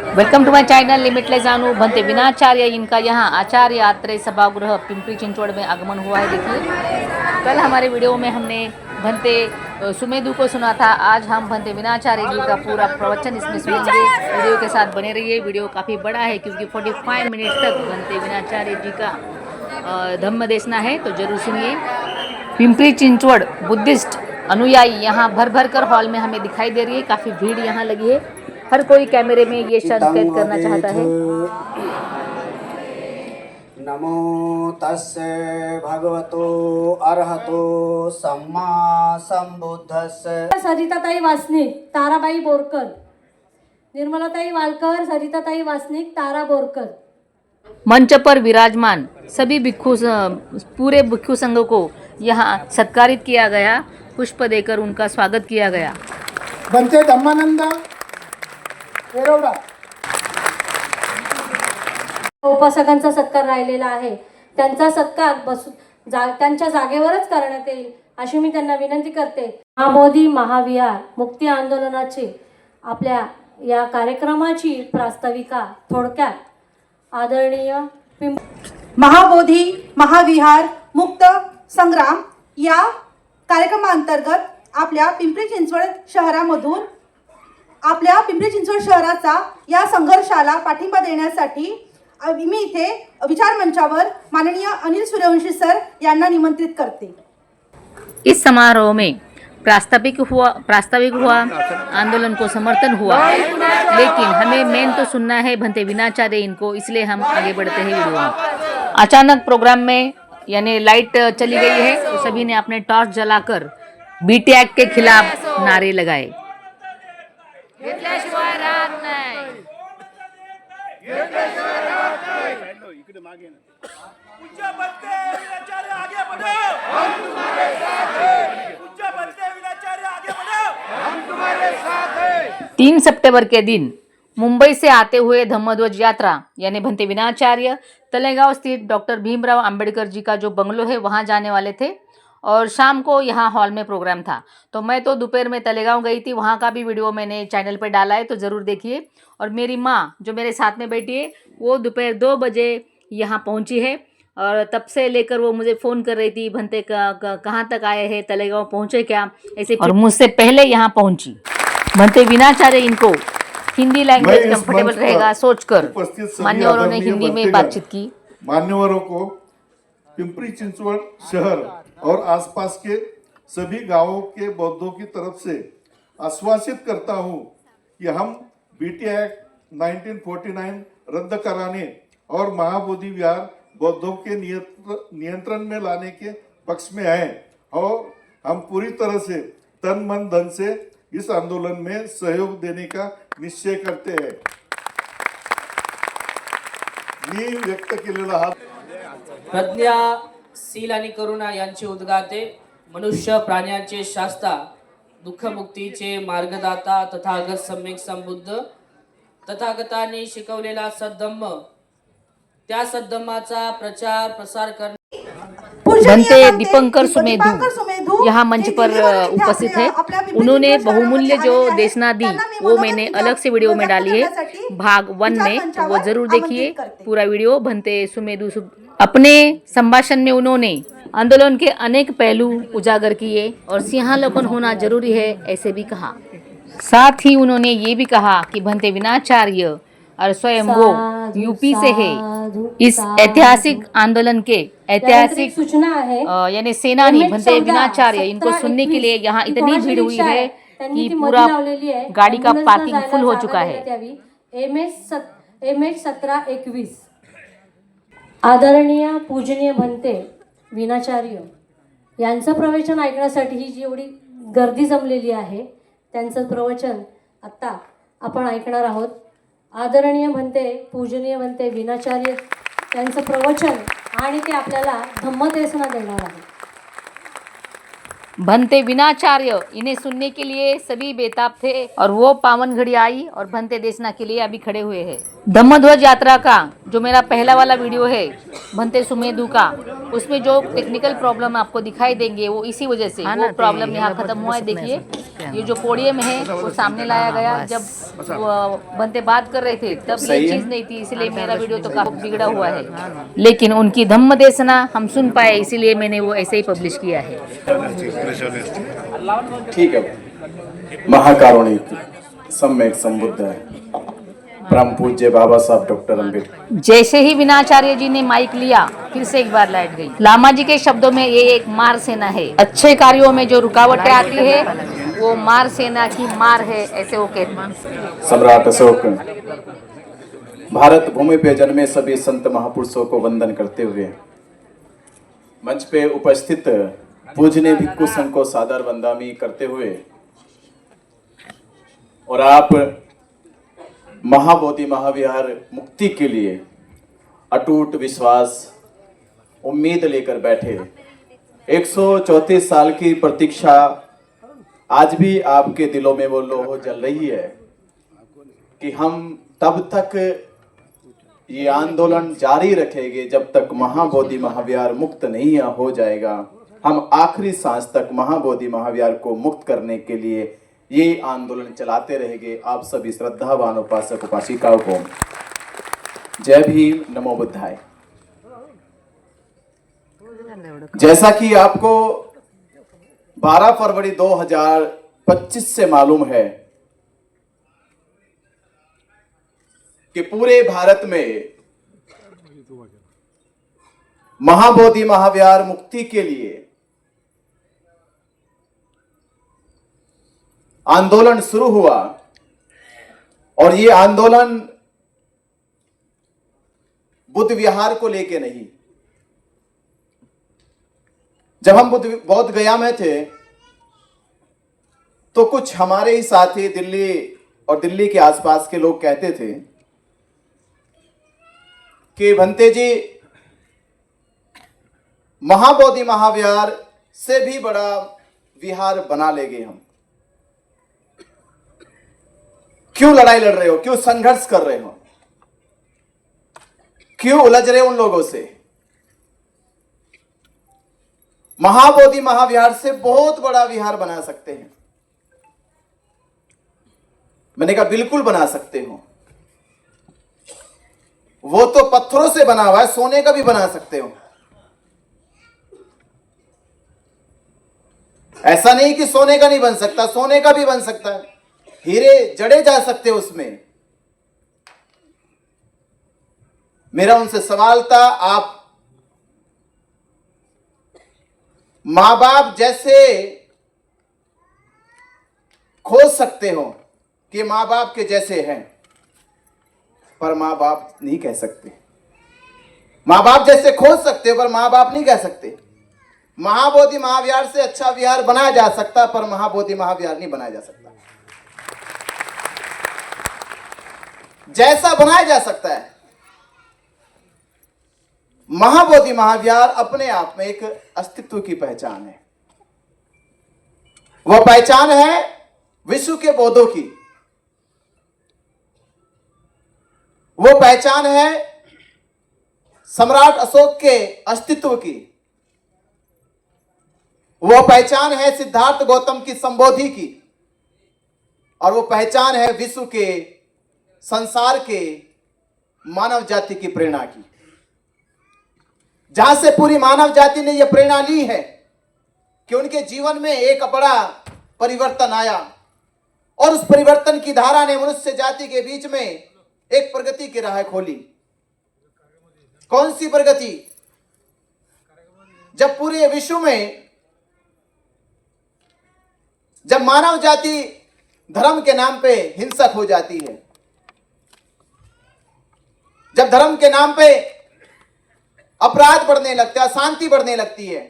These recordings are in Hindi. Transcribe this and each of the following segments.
Welcome to my channel limitless Janu Bhante Vinacharya. इनका यहाँ आचार्य यात्रे सभागृह पिंपरी चिंचवड़ में आगमन हुआ है। देखिए, कल हमारे वीडियो में हमने भंते सुमेधु को सुना था। आज हम भंते विनाचार्य जी का पूरा प्रवचन इसमें सुनेंगे। वीडियो के साथ बने रहिए। वीडियो काफ़ी बड़ा है क्योंकि 45 मिनट तक भंते विनाचार्य जी का धम्म देशना है, तो जरूर सुनिए। पिंपरी चिंचवड़ बुद्धिस्ट अनुयायी यहाँ भर भर कर हॉल में हमें दिखाई दे रही है। काफ़ी भीड़ यहाँ लगी है। हर कोई कैमरे में ये क्षण कैद करना चाहता है। नमो तस्से भगवतो अरहतो सम्मा संबुद्धस्से। सरिताताई वासनिक, ताराबाई बोरकर, निर्मलाताई वालकर, सरिताताई वासनिक, तारा बोरकर। मंच पर विराजमान सभी भिक्षु, पूरे भिक्षु संघ को यहाँ सत्कारित किया गया। पुष्प देकर उनका स्वागत किया गया। भंते धम्मानंद येरवडा उपासकांचा सत्कार राहिलेला आहे, त्यांचा सत्कार त्यांच्या जागेवरच करण्यात येईल अशी मी त्यांना विनंती करते। महाबोधी महाविहार मुक्ती आंदोलनाचे आपल्या या कार्यक्रमाची प्रास्ताविका थोडक्यात आदरणीय महाबोधी महाविहार मुक्त संग्राम या कार्यक्रमांतर्गत आपल्या पिंपरी चिंचवड शहरामधून आपल्या पिंपरी चिंचवड शहराचा या संघर्षाला पाठिंबा देण्यासाठी मी इथे विचार मंचावर माननीय अनिल सूर्यवंशी सर यांना निमंत्रित करते। इस समारोह में प्रास्ताविक हुआ, आंदोलन को समर्थन हुआ, लेकिन हमें मेन तो सुनना है भंते विनाचार्य इनको, इसलिए हम आगे बढ़ते हैं वीडियो में। अचानक प्रोग्राम में यानी लाइट चली गई है, तो सभी ने अपने टॉर्च जलाकर बीटी एक्ट के खिलाफ नारे लगाए। तीन सितंबर के दिन मुंबई से आते हुए धम्मध्वज यात्रा यानी भंते विनाचार्य तलेगांव स्थित डॉक्टर भीमराव अंबेडकर जी का जो बंगलो है वहाँ जाने वाले थे, और शाम को यहाँ हॉल में प्रोग्राम था। तो मैं तो दोपहर में तलेगांव गई थी, वहाँ का भी वीडियो मैंने चैनल पर डाला है, तो ज़रूर देखिए। और मेरी माँ जो मेरे साथ में बैठी है वो दोपहर 2 बजे यहाँ पहुँची है, और तब से लेकर वो मुझे फ़ोन कर रही थी, भंते कहाँ तक आए हैं, तलेगांव पहुँचे क्या, ऐसे। और मुझसे पहले यहाँ पहुँची। भंते विनाचार्य इनको हिंदी लैंग्वेज कंफर्टेबल रहेगा सोचकर मान्यवरों ने हिंदी में बातचीत की। मान्यवरों को पिंपरी चिंचवड़ शहर और आसपास के सभी गांवों के बौद्धों की तरफ से आश्वासित करता हूं कि हम बीटी एक्ट 1949 रद्द कराने और महाबोधि विहार बौद्धों के नियंत्रण में लाने के पक्ष में हैं, और हम पूरी तरह से तन मन धन से इस आंदोलन में सहयोग देने का निश्चय करते हैं। मी व्यक्त केलेला हा प्रज्ञा शील आणि करुणा यांचे उद्गाते, मनुष्य प्राण्यांचे शास्ता, दुःखमुक्तीचे मार्गदाता, तथागत सम्यक संबुद्ध, तथागतांनी शिकवलेला सद्धम्म, त्या सद्धम्माचा प्रचार प्रसार करणे। भंते दीपंकर सुमेधु यहाँ मंच पर उपस्थित है। उन्होंने बहुमूल्य जो देशना दी वो मैंने अलग से वीडियो में डाली है, भाग 1 में, तो वो जरूर देखिए पूरा वीडियो। भंते सुमेधु अपने संभाषण में उन्होंने आंदोलन के अनेक पहलू उजागर किए और सिंहावलोकन होना जरूरी है ऐसे भी कहा। साथ ही उन्होंने ये भी कहा कि भंते विनाचार्य और स्वयं वो यूपी से है। इस ऐतिहासिक आंदोलन के ऐतिहासिक सूचना है यानी सेनानी भंते विनाचार्य, इनको सुनने के लिए यहाँ इतनी भीड़ हुई है कि पूरा गाड़ी का पार्किंग फुल हो चुका है। MH 1721 आदरणीय पूजनीय भंते विनाचार्य यांचं प्रवचन ऐकण्यासाठी ही जेवढी गर्दी जमलेली आहे त्यांचं प्रवचन आता आपण ऐकणार आहोत। आदरणीय भंते पूजनीय भंते विनाचार्य यांचं प्रवचन, आणि ते आपल्याला धम्मदेशना देणार आहे। भंते विनाचार्य इन्हें सुनने के लिए सभी बेताब थे, और वो पावन घड़ी आई और भंते देशना के लिए अभी खड़े हुए हैं। धम्मध्वज यात्रा का जो मेरा पहला वाला वीडियो है भंते सुमेधु का, उसमें जो टेक्निकल प्रॉब्लम आपको दिखाई देंगे वो इसी वजह से वो प्रॉब्लम यहाँ खत्म हुआ है। देखिए ये जो पोडियम है वो सामने लाया गया, जब वो बंदे बात कर रहे थे तब ये चीज़ नहीं थी, इसीलिए मेरा वीडियो तो काफी बिगड़ा हुआ है। लेकिन उनकी धम्म देशना हम सुन पाए, इसीलिए मैंने वो ऐसे ही पब्लिश किया है। ठीक है। महाकारुणिक सम्यक संबुद्ध परम पूज्य बाबा साहब डॉक्टर अम्बेडकर। जैसे ही विनाचार्य जी ने माइक लिया फिर से एक बार लाइट गई। लामा जी के शब्दों में ये एक मार सेना है। अच्छे कार्यों में जो रुकावटें आती है वो मार सेना की मार है, ऐसे वो कहते हैं। सम्राट अशोक भारत भूमि पे जन्मे सभी संत महापुरुषों को वंदन करते हुए मंच पे उपस्थित पूजनीय भिक्खु संघ को सादर वंदनामी करते हुए और आप महाबोधि महाविहार मुक्ति के लिए अटूट विश्वास उम्मीद लेकर बैठे 134 साल की प्रतीक्षा आज भी आपके दिलों में वो लोह जल रही है कि हम तब तक ये आंदोलन जारी रखेंगे जब तक महाबोधि महाविहार मुक्त नहीं हो जाएगा। हम आखिरी सांस तक महाबोधि महाविहार को मुक्त करने के लिए ये आंदोलन चलाते रहेंगे। आप सभी श्रद्धावान उपासक उपासिकाओं को जय भीम, नमो बुद्धाय। जैसा कि आपको 12 फरवरी 2025 से मालूम है कि पूरे भारत में महाबोधि महाविहार मुक्ति के लिए आंदोलन शुरू हुआ और ये आंदोलन बुद्ध विहार को लेके नहीं। जब हम बौद्ध गया में थे तो कुछ हमारे ही साथी दिल्ली और दिल्ली के आसपास के लोग कहते थे कि भंते जी महाबोधि महाविहार से भी बड़ा विहार बना लेंगे हम। क्यों लड़ाई लड़ रहे हो, क्यों संघर्ष कर रहे हो, क्यों उलझ रहे हो उन लोगों से? महाबोधि महाविहार से बहुत बड़ा विहार बना सकते हैं। मैंने कहा बिल्कुल बना सकते हो, वो तो पत्थरों से बना हुआ है, सोने का भी बना सकते हो। ऐसा नहीं कि सोने का नहीं बन सकता, सोने का भी बन सकता है, हीरे जड़े जा सकते हो उसमें। मेरा उनसे सवाल था, आप मां बाप जैसे खोज सकते हो कि मां बाप के जैसे हैं, पर मां बाप नहीं कह सकते। मां बाप जैसे खोज सकते हो पर मां बाप नहीं कह सकते। महाबोधि महाविहार से अच्छा विहार बनाया जा सकता, पर महाबोधि महाविहार नहीं बनाया जा सकता। जैसा बनाया जा सकता है, महाबोधि महाविहार अपने आप में एक अस्तित्व की पहचान है। वह पहचान है विश्व के बौद्धों की, वो पहचान है सम्राट अशोक के अस्तित्व की, वो पहचान है सिद्धार्थ गौतम की संबोधि की, और वो पहचान है विश्व के, संसार के, मानव जाति की प्रेरणा की, जहां से पूरी मानव जाति ने यह प्रेरणा ली है कि उनके जीवन में एक बड़ा परिवर्तन आया और उस परिवर्तन की धारा ने मनुष्य जाति के बीच में एक प्रगति की राह खोली। कौन सी प्रगति? जब पूरे विश्व में, जब मानव जाति धर्म के नाम पे हिंसक हो जाती है, जब धर्म के नाम पे अपराध बढ़ने लगता है, शांति बढ़ने लगती है।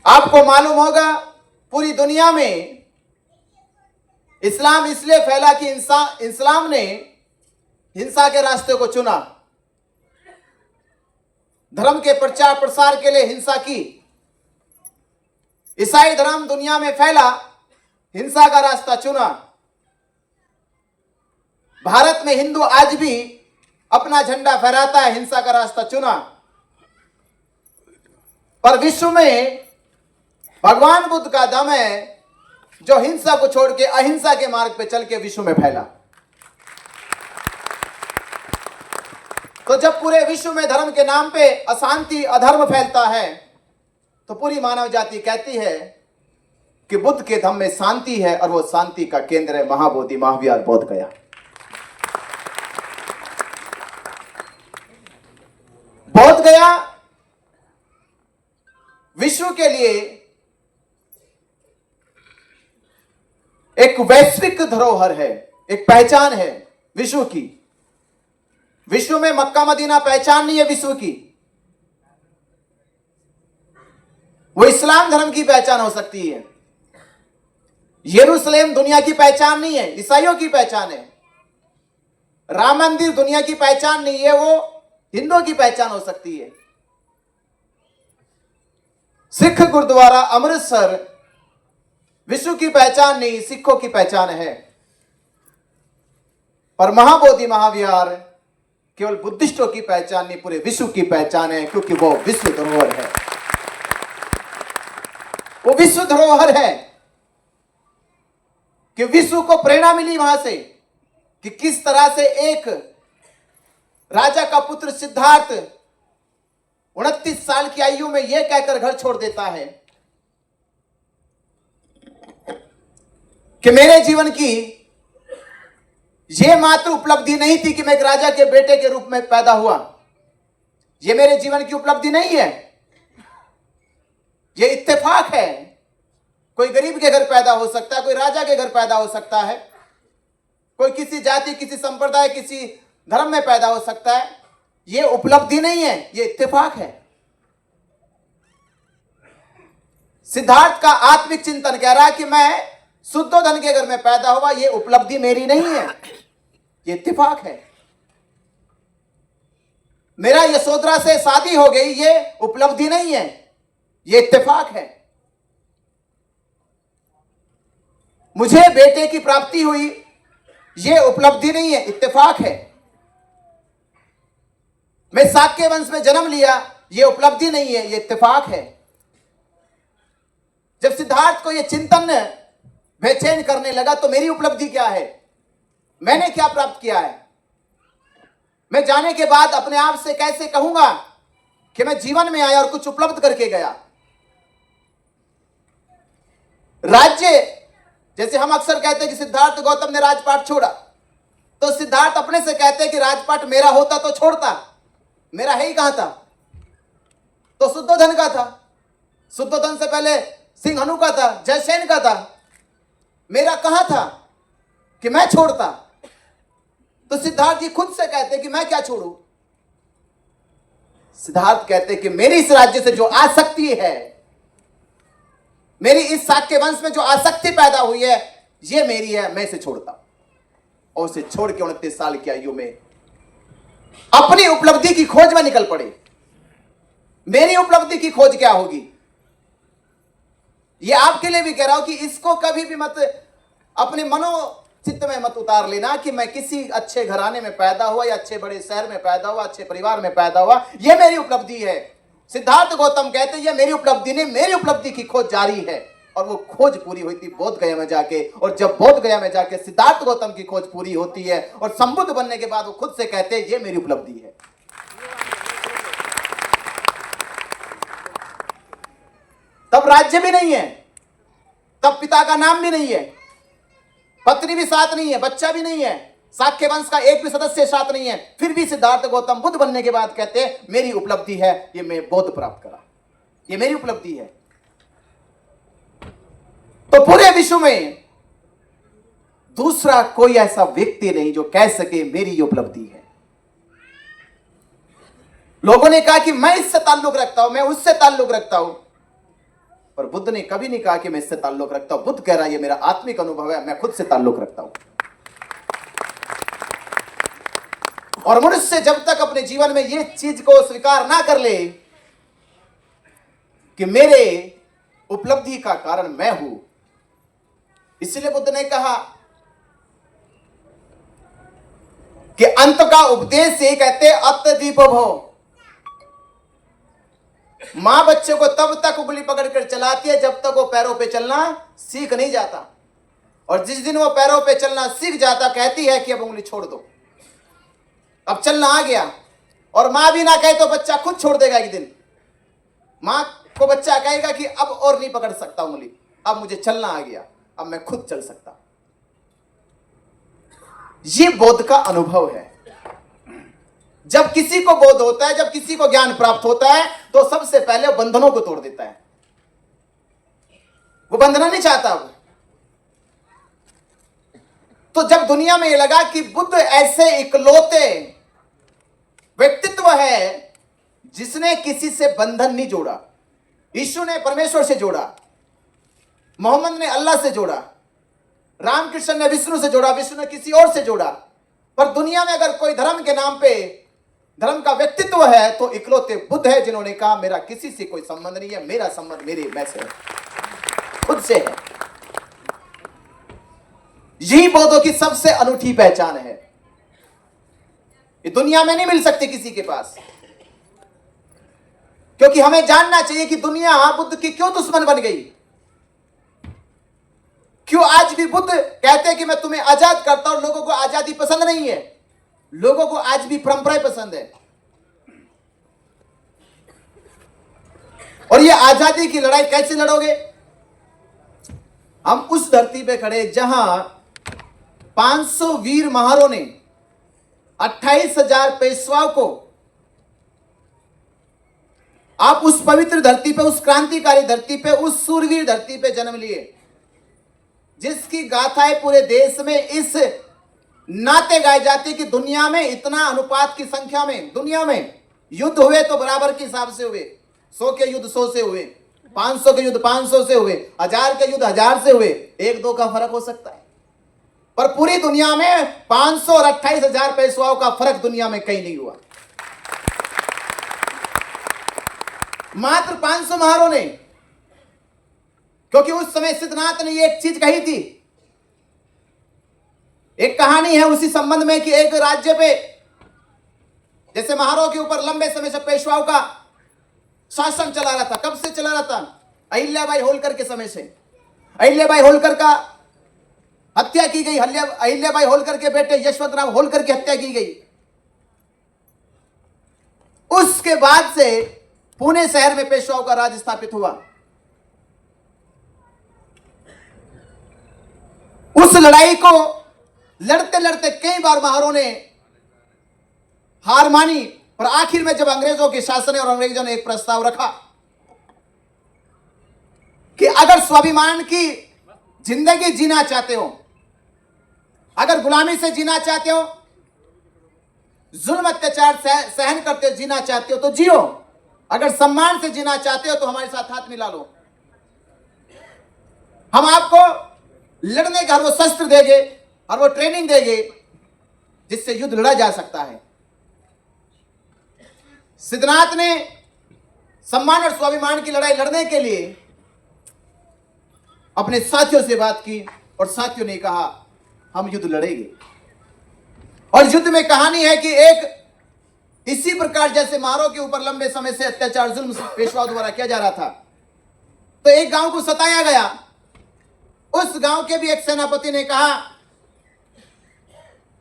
आपको मालूम होगा पूरी दुनिया में इस्लाम इसलिए फैला कि इस्लाम ने हिंसा के रास्ते को चुना, धर्म के प्रचार प्रसार के लिए हिंसा की। ईसाई धर्म दुनिया में फैला, हिंसा का रास्ता चुना। भारत में हिंदू आज भी अपना झंडा फहराता है, हिंसा का रास्ता चुना। पर विश्व में भगवान बुद्ध का दम है जो हिंसा को छोड़ के अहिंसा के मार्ग पे चल के विश्व में फैला। तो जब पूरे विश्व में धर्म के नाम पे अशांति अधर्म फैलता है तो पूरी मानव जाति कहती है कि बुद्ध के धम्म में शांति है और वो शांति का केंद्र है महाबोधि महाविहार बोध गया। बोध गया विश्व के लिए एक वैश्विक धरोहर है, एक पहचान है विश्व की। विश्व में मक्का मदीना पहचान नहीं है विश्व की, वो इस्लाम धर्म की पहचान हो सकती है। यरूशलेम दुनिया की पहचान नहीं है, ईसाइयों की पहचान है। राम मंदिर दुनिया की पहचान नहीं है, वो हिंदुओं की पहचान हो सकती है। सिख गुरुद्वारा अमृतसर विश्व की पहचान नहीं, सिखों की पहचान है। पर महाबोधि महाविहार केवल बुद्धिस्टों की पहचान नहीं, पूरे विश्व की पहचान है, क्योंकि वो विश्व धरोहर है। वो विश्व धरोहर है कि विश्व को प्रेरणा मिली वहां से कि किस तरह से एक राजा का पुत्र सिद्धार्थ 29 साल की आयु में यह कहकर घर छोड़ देता है कि मेरे जीवन की यह मात्र उपलब्धि नहीं थी कि मैं एक राजा के बेटे के रूप में पैदा हुआ। यह मेरे जीवन की उपलब्धि नहीं है, यह इत्तेफाक है। कोई गरीब के घर पैदा हो सकता है, कोई राजा के घर पैदा हो सकता है, कोई किसी जाति किसी संप्रदाय किसी धर्म में पैदा हो सकता है। यह उपलब्धि नहीं है, यह इत्तेफाक है। सिद्धार्थ का आत्मिक चिंतन कह रहा है कि मैं शुद्धोधन के घर में पैदा हुआ, यह उपलब्धि मेरी नहीं है, यह इत्तेफाक है। मेरा यशोधरा से शादी हो गई, यह उपलब्धि नहीं है, यह इत्तेफाक है। मुझे बेटे की प्राप्ति हुई, यह उपलब्धि नहीं है, इत्तेफाक है। मैं शाक्य वंश में जन्म लिया, यह उपलब्धि नहीं है, यह इत्तेफाक है। जब सिद्धार्थ को यह चिंतन बेचैन करने लगा तो मेरी उपलब्धि क्या है, मैंने क्या प्राप्त किया है। मैं जाने के बाद अपने आप से कैसे कहूंगा कि मैं जीवन में आया और कुछ उपलब्ध करके गया। राज्य, जैसे हम अक्सर कहते हैं कि सिद्धार्थ गौतम ने राजपाट छोड़ा, तो सिद्धार्थ अपने से कहते हैं कि राजपाट मेरा होता तो छोड़ता, मेरा है ही कहां था, तो शुद्धोधन का था। शुद्धोधन से पहले सिंहनु का था, जयसेन का था, मेरा कहां था कि मैं छोड़ता। तो सिद्धार्थ जी खुद से कहते कि मैं क्या छोड़ू। सिद्धार्थ कहते कि मेरी इस राज्य से जो आसक्ति है, मेरी इस शाक्य वंश में जो आसक्ति पैदा हुई है, ये मेरी है, मैं इसे छोड़ता। और उसे छोड़ के 29 साल की आयु में अपनी उपलब्धि की खोज में निकल पड़े। मेरी उपलब्धि की खोज क्या होगी, ये आपके लिए भी कह रहा हूं कि इसको कभी भी मत अपने मनोचित्त में मत उतार लेना कि मैं किसी अच्छे घराने में पैदा हुआ या अच्छे बड़े शहर में पैदा हुआ, अच्छे परिवार में पैदा हुआ, यह मेरी उपलब्धि है। सिद्धार्थ गौतम कहते हैं यह मेरी उपलब्धि नहीं, मेरी उपलब्धि की खोज जारी है। और वो खोज पूरी हुई थी बोध गया में जाके। और जब बोध गया में जाके सिद्धार्थ गौतम की खोज पूरी होती है और संबुद्ध बनने के बाद वो खुद से कहते हैं ये मेरी उपलब्धि है। तब राज्य भी नहीं है, तब पिता का नाम भी नहीं है, पत्नी भी साथ नहीं है, बच्चा भी नहीं है, शाक्य वंश का एक भी सदस्य साथ नहीं है। फिर भी सिद्धार्थ गौतम बुद्ध बनने के बाद कहते हैं मेरी उपलब्धि है, ये मैं बोध प्राप्त करा, ये मेरी उपलब्धि है। तो पूरे विश्व में दूसरा कोई ऐसा व्यक्ति नहीं जो कह सके मेरी ये उपलब्धि है। लोगों ने कहा कि मैं इससे ताल्लुक रखता हूं, मैं उससे ताल्लुक रखता हूं, पर बुद्ध ने कभी नहीं कहा कि मैं इससे ताल्लुक रखता हूं। बुद्ध कह रहा है ये मेरा आत्मिक अनुभव है, मैं खुद से ताल्लुक रखता हूं। और मनुष्य जब तक अपने जीवन में ये चीज को स्वीकार ना कर ले कि मेरे उपलब्धि का कारण मैं हूं, इसलिए बुद्ध ने कहा कि अंत का उपदेश ये कहते अत्यदीप भव। मां बच्चे को तब तक उंगली पकड़कर चलाती है जब तक वो पैरों पे चलना सीख नहीं जाता, और जिस दिन वो पैरों पे चलना सीख जाता कहती है कि अब उंगली छोड़ दो, अब चलना आ गया। और मां भी ना कहे तो बच्चा खुद छोड़ देगा एक दिन। मां को बच्चा कहेगा कि अब और नहीं पकड़ सकता उंगली, अब मुझे चलना आ गया, अब मैं खुद चल सकता। ये बोध का अनुभव है। जब किसी को बोध होता है, जब किसी को ज्ञान प्राप्त होता है, तो सबसे पहले वो बंधनों को तोड़ देता है। वो बंधना नहीं चाहता। तो जब दुनिया में ये लगा कि बुद्ध ऐसे इकलौते व्यक्तित्व है जिसने किसी से बंधन नहीं जोड़ा, यीशु ने परमेश्वर से जोड़ा, मोहम्मद ने अल्लाह से जोड़ा, रामकृष्ण ने विष्णु से जोड़ा, विष्णु ने किसी और से जोड़ा। पर दुनिया में अगर कोई धर्म के नाम पे धर्म का व्यक्तित्व है तो इकलौते बुद्ध है जिन्होंने कहा मेरा किसी से कोई संबंध नहीं है, मेरा संबंध मेरे मैं से है, खुद से है। यही बौद्धों की सबसे अनूठी पहचान है। ये दुनिया में नहीं मिल सकती किसी के पास, क्योंकि हमें जानना चाहिए कि दुनिया बुद्ध की क्यों दुश्मन बन गई। क्यों आज भी बुद्ध कहते हैं कि मैं तुम्हें आजाद करता हूं। लोगों को आजादी पसंद नहीं है, लोगों को आज भी परंपराएं पसंद है। और ये आजादी की लड़ाई कैसे लड़ोगे? हम उस धरती पे खड़े जहां 500 वीर महारों ने 28,000 पेशवाओं को, आप उस पवित्र धरती पे, उस क्रांतिकारी धरती पे, उस सूरवीर धरती पे जन्म लिए जिसकी गाथाएं पूरे देश में इस नाते गाए जाते कि दुनिया में इतना अनुपात की संख्या में, दुनिया में युद्ध हुए तो बराबर के हिसाब से हुए। 100 के युद्ध 100 से हुए, 500 के युद्ध 500 से हुए, 1000 के युद्ध 1000 से हुए। 1-2 का फर्क हो सकता है, पर पूरी दुनिया में 500 और 28,000 पेशवाओं का फर्क दुनिया में कहीं नहीं हुआ। मात्र 500 महारों ने, क्योंकि उस समय सिद्धनाथ ने ये एक चीज कही थी। एक कहानी है उसी संबंध में कि एक राज्य पे जैसे महारों के ऊपर लंबे समय से पेशवाओं का शासन चला रहा था। कब से चला रहा था? अहिल्याबाई होलकर के समय से। अहिल्याबाई होलकर का हत्या की गई, अहिल्याबाई होलकर के बेटे यशवंतराव होलकर की हत्या की गई। उसके बाद से पुणे शहर में पेशवाओं का राज स्थापित हुआ। उस लड़ाई को लड़ते लड़ते कई बार महारों ने हार मानी, पर आखिर में जब अंग्रेजों के शासन और अंग्रेजों ने एक प्रस्ताव रखा कि अगर स्वाभिमान की जिंदगी जीना चाहते हो, अगर गुलामी से जीना चाहते हो, जुल्म अत्याचार सहन करते जीना चाहते हो तो जियो, अगर सम्मान से जीना चाहते हो तो हमारे साथ हाथ मिला लो। हम आपको लड़ने का वो शस्त्र देंगे और वो ट्रेनिंग देंगे जिससे युद्ध लड़ा जा सकता है। सिद्धनाथ ने सम्मान और स्वाभिमान की लड़ाई लड़ने के लिए अपने साथियों से बात की और साथियों ने कहा हम युद्ध लड़ेंगे। और युद्ध में कहानी है कि एक इसी प्रकार जैसे महारों के ऊपर लंबे समय से अत्याचार जुल्म पेशवाओं द्वारा किया जा रहा था, तो एक गांव को सताया गया। उस गांव के भी एक सेनापति ने कहा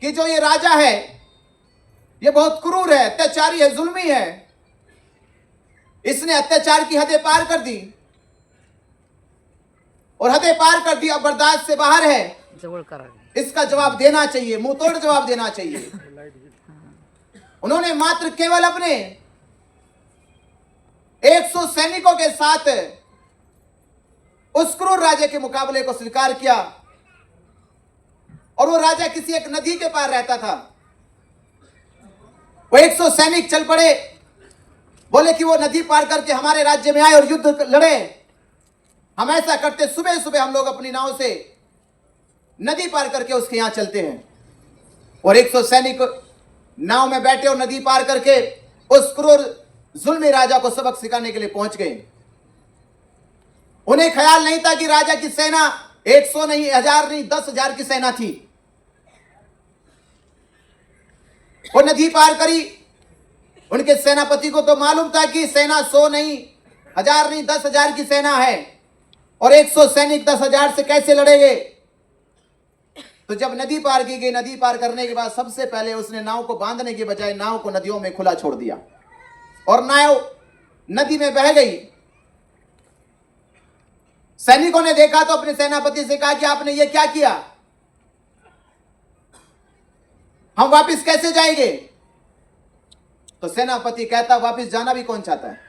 कि जो ये राजा है ये बहुत क्रूर है, अत्याचारी है, जुल्मी है, इसने अत्याचार की हदें पार कर दी और हदें पार कर दी, अब बर्दाश्त से बाहर है, इसका जवाब देना चाहिए, मुंह तोड़ जवाब देना चाहिए। उन्होंने मात्र केवल अपने 100 सैनिकों के साथ उस क्रूर राजा के मुकाबले को स्वीकार किया। और वो राजा किसी एक नदी के पार रहता था। वो 100 सैनिक चल पड़े, बोले कि वो नदी पार करके हमारे राज्य में आए और युद्ध लड़े। हम ऐसा करते, सुबह सुबह हम लोग अपनी नाव से नदी पार करके उसके यहां चलते हैं। और 100 सैनिक नाव में बैठे और नदी पार करके उस क्रूर जुल्मी राजा को सबक सिखाने के लिए पहुंच गए। उन्हें ख्याल नहीं था कि राजा की सेना 100 नहीं, 1000 नहीं, 10,000 की सेना थी। वो नदी पार करी। उनके सेनापति को तो मालूम था कि सेना 100 नहीं, 1000 नहीं, 10,000 की सेना है और 100 सैनिक 10,000 से कैसे लड़ेंगे। तो जब नदी पार की गई, नदी पार करने के बाद सबसे पहले उसने नाव को बांधने के बजाय नाव को नदियों में खुला छोड़ दिया और नाव नदी में बह गई। सैनिकों ने देखा तो अपने सेनापति से कहा कि आपने ये क्या किया, हम वापस कैसे जाएंगे। तो सेनापति कहता वापस जाना भी कौन चाहता है,